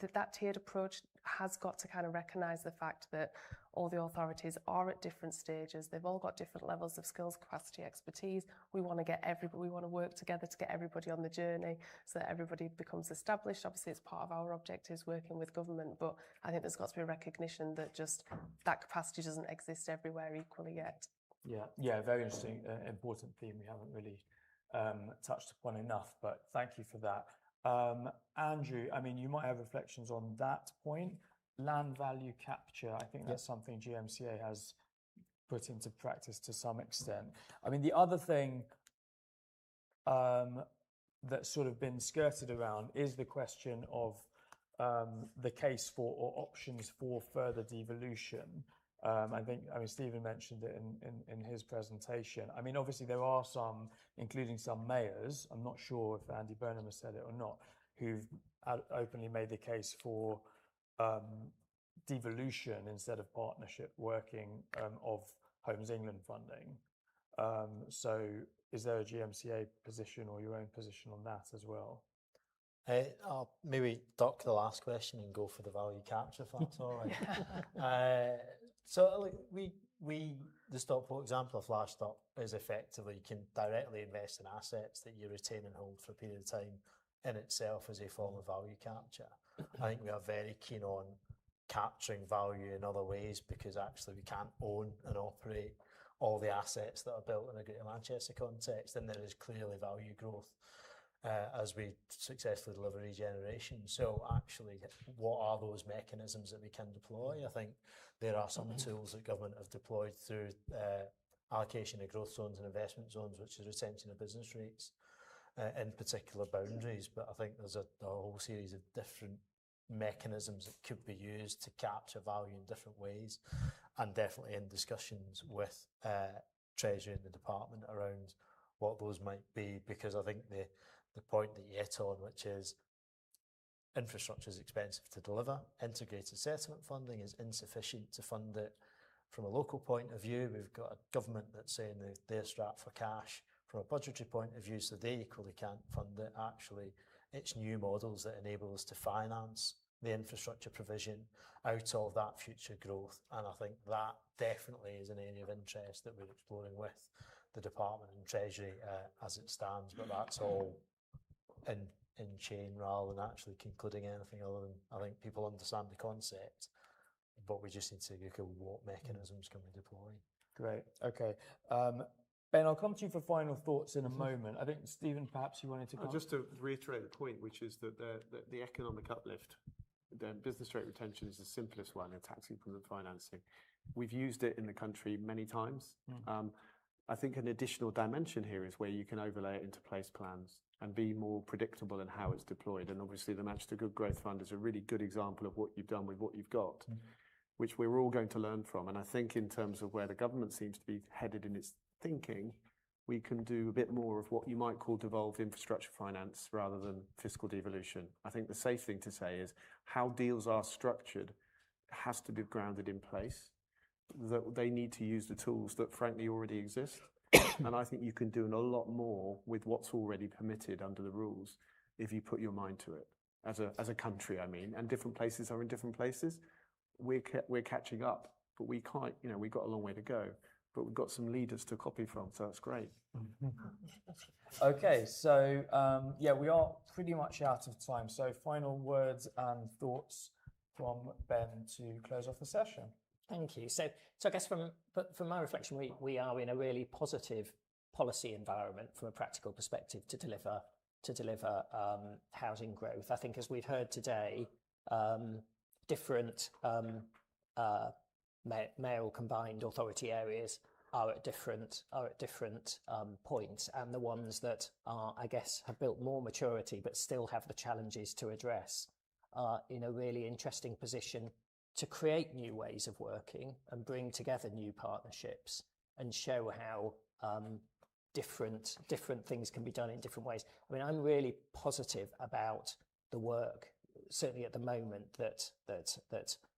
that tiered approach has got to kind of recognise the fact that all the authorities are at different stages. They've all got different levels of skills, capacity, expertise. We want to work together to get everybody on the journey so that everybody becomes established. Obviously, it's part of our objectives working with government, but I think there's got to be a recognition that just that capacity doesn't exist everywhere equally yet. Yeah, very interesting, important theme we haven't really touched upon enough, but thank you for that. Andrew, I mean, you might have reflections on that point. Land value capture, I think that's something GMCA has put into practice to some extent. I mean, the other thing that's sort of been skirted around is the question of the case for or options for further devolution. I mean, Stephen mentioned it in his presentation. I mean, obviously there are some, including some mayors, I'm not sure if Andy Burnham has said it or not, who've openly made the case for devolution instead of partnership working of Homes England funding. So is there a GMCA position or your own position on that as well? I'll maybe duck the last question and go for the value capture, if that's all right. So the Stockport example I flashed up is effectively you can directly invest in assets that you retain and hold for a period of time in itself as a form of value capture. I think we are very keen on capturing value in other ways because actually we can't own and operate all the assets that are built in a Greater Manchester context, and there is clearly value growth as we successfully deliver regeneration. So actually, what are those mechanisms that we can deploy? I think there are some tools that government have deployed through allocation of growth zones and investment zones, which is retention of business rates in particular boundaries. But I think there's a whole series of different mechanisms that could be used to capture value in different ways, and definitely in discussions with Treasury and the department around what those might be, because I think the point that you hit on, which is infrastructure is expensive to deliver, integrated settlement funding is insufficient to fund it. From a local point of view, we've got a government that's saying they're strapped for cash. From a budgetary point of view, so they equally can't fund it. Actually, it's new models that enable us to finance the infrastructure provision out of that future growth. And I think that definitely is an area of interest that we're exploring with the Department and Treasury as it stands. But that's all in chain rather than actually concluding anything other than I think people understand the concept, but we just need to look at what mechanisms can we deploy. Great. Okay. Ben, I'll come to you for final thoughts in a moment. I think, Stephen, perhaps you wanted to come. Just to reiterate the point, which is that the economic uplift, the business rate retention is the simplest one in tax increment financing. We've used it in the country many times. I think an additional dimension here is where you can overlay it into place plans and be more predictable in how it's deployed. And obviously the Manchester Good Growth Fund is a really good example of what you've done with what you've got, which we're all going to learn from. And I think in terms of where the government seems to be headed in its thinking, we can do a bit more of what you might call devolved infrastructure finance rather than fiscal devolution. I think the safe thing to say is how deals are structured has to be grounded in place, that they need to use the tools that frankly already exist. And I think you can do a lot more with what's already permitted under the rules if you put your mind to it as a country, I mean, and different places are in different places. We're catching up, but we can't, we've got a long way to go. But we've got some leaders to copy from, so that's great. Okay, so we are pretty much out of time. So final words and thoughts from Ben to close off the session. Thank you. So I guess from my reflection, we are in a really positive policy environment from a practical perspective to deliver housing growth. I think as we've heard today, different mayoral combined authority areas are at different points, and the ones that are, I guess, have built more maturity but still have the challenges to address are in a really interesting position to create new ways of working and bring together new partnerships and show how different things can be done in different ways. I mean, I'm really positive about the work, certainly at the moment, that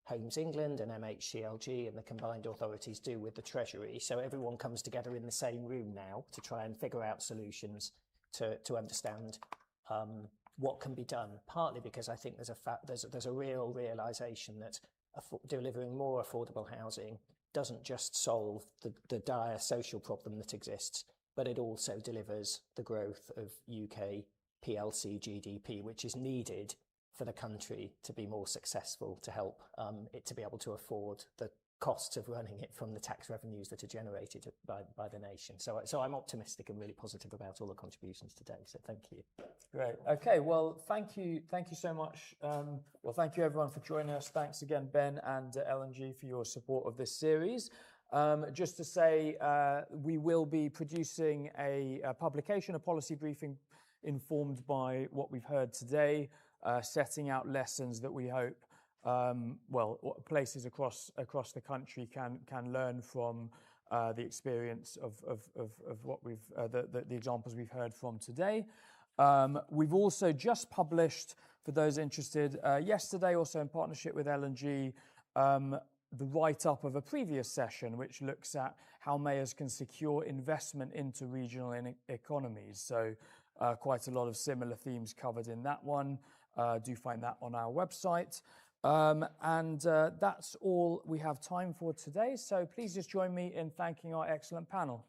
Homes England and MHCLG and the combined authorities do with the Treasury. So everyone comes together in the same room now to try and figure out solutions to understand what can be done. Partly because I think there's a real realisation that delivering more affordable housing doesn't just solve the dire social problem that exists, but it also delivers the growth of UK PLC GDP, which is needed for the country to be more successful, to help it to be able to afford the costs of running it from the tax revenues that are generated by the nation. So I'm optimistic and really positive about all the contributions today. So thank you. Great. Okay. Well, thank you so much. Well, thank you everyone for joining us. Thanks again, Ben and L&G, for your support of this series. Just to say, we will be producing a publication, a policy briefing informed by what we've heard today, setting out lessons that we hope places across the country can learn from the experience of what we've the examples we've heard from today. We've also just published, for those interested, yesterday, also in partnership with L&G, the write-up of a previous session, which looks at how mayors can secure investment into regional economies. So quite a lot of similar themes covered in that one. Do find that on our website. And that's all we have time for today. So please just join me in thanking our excellent panel.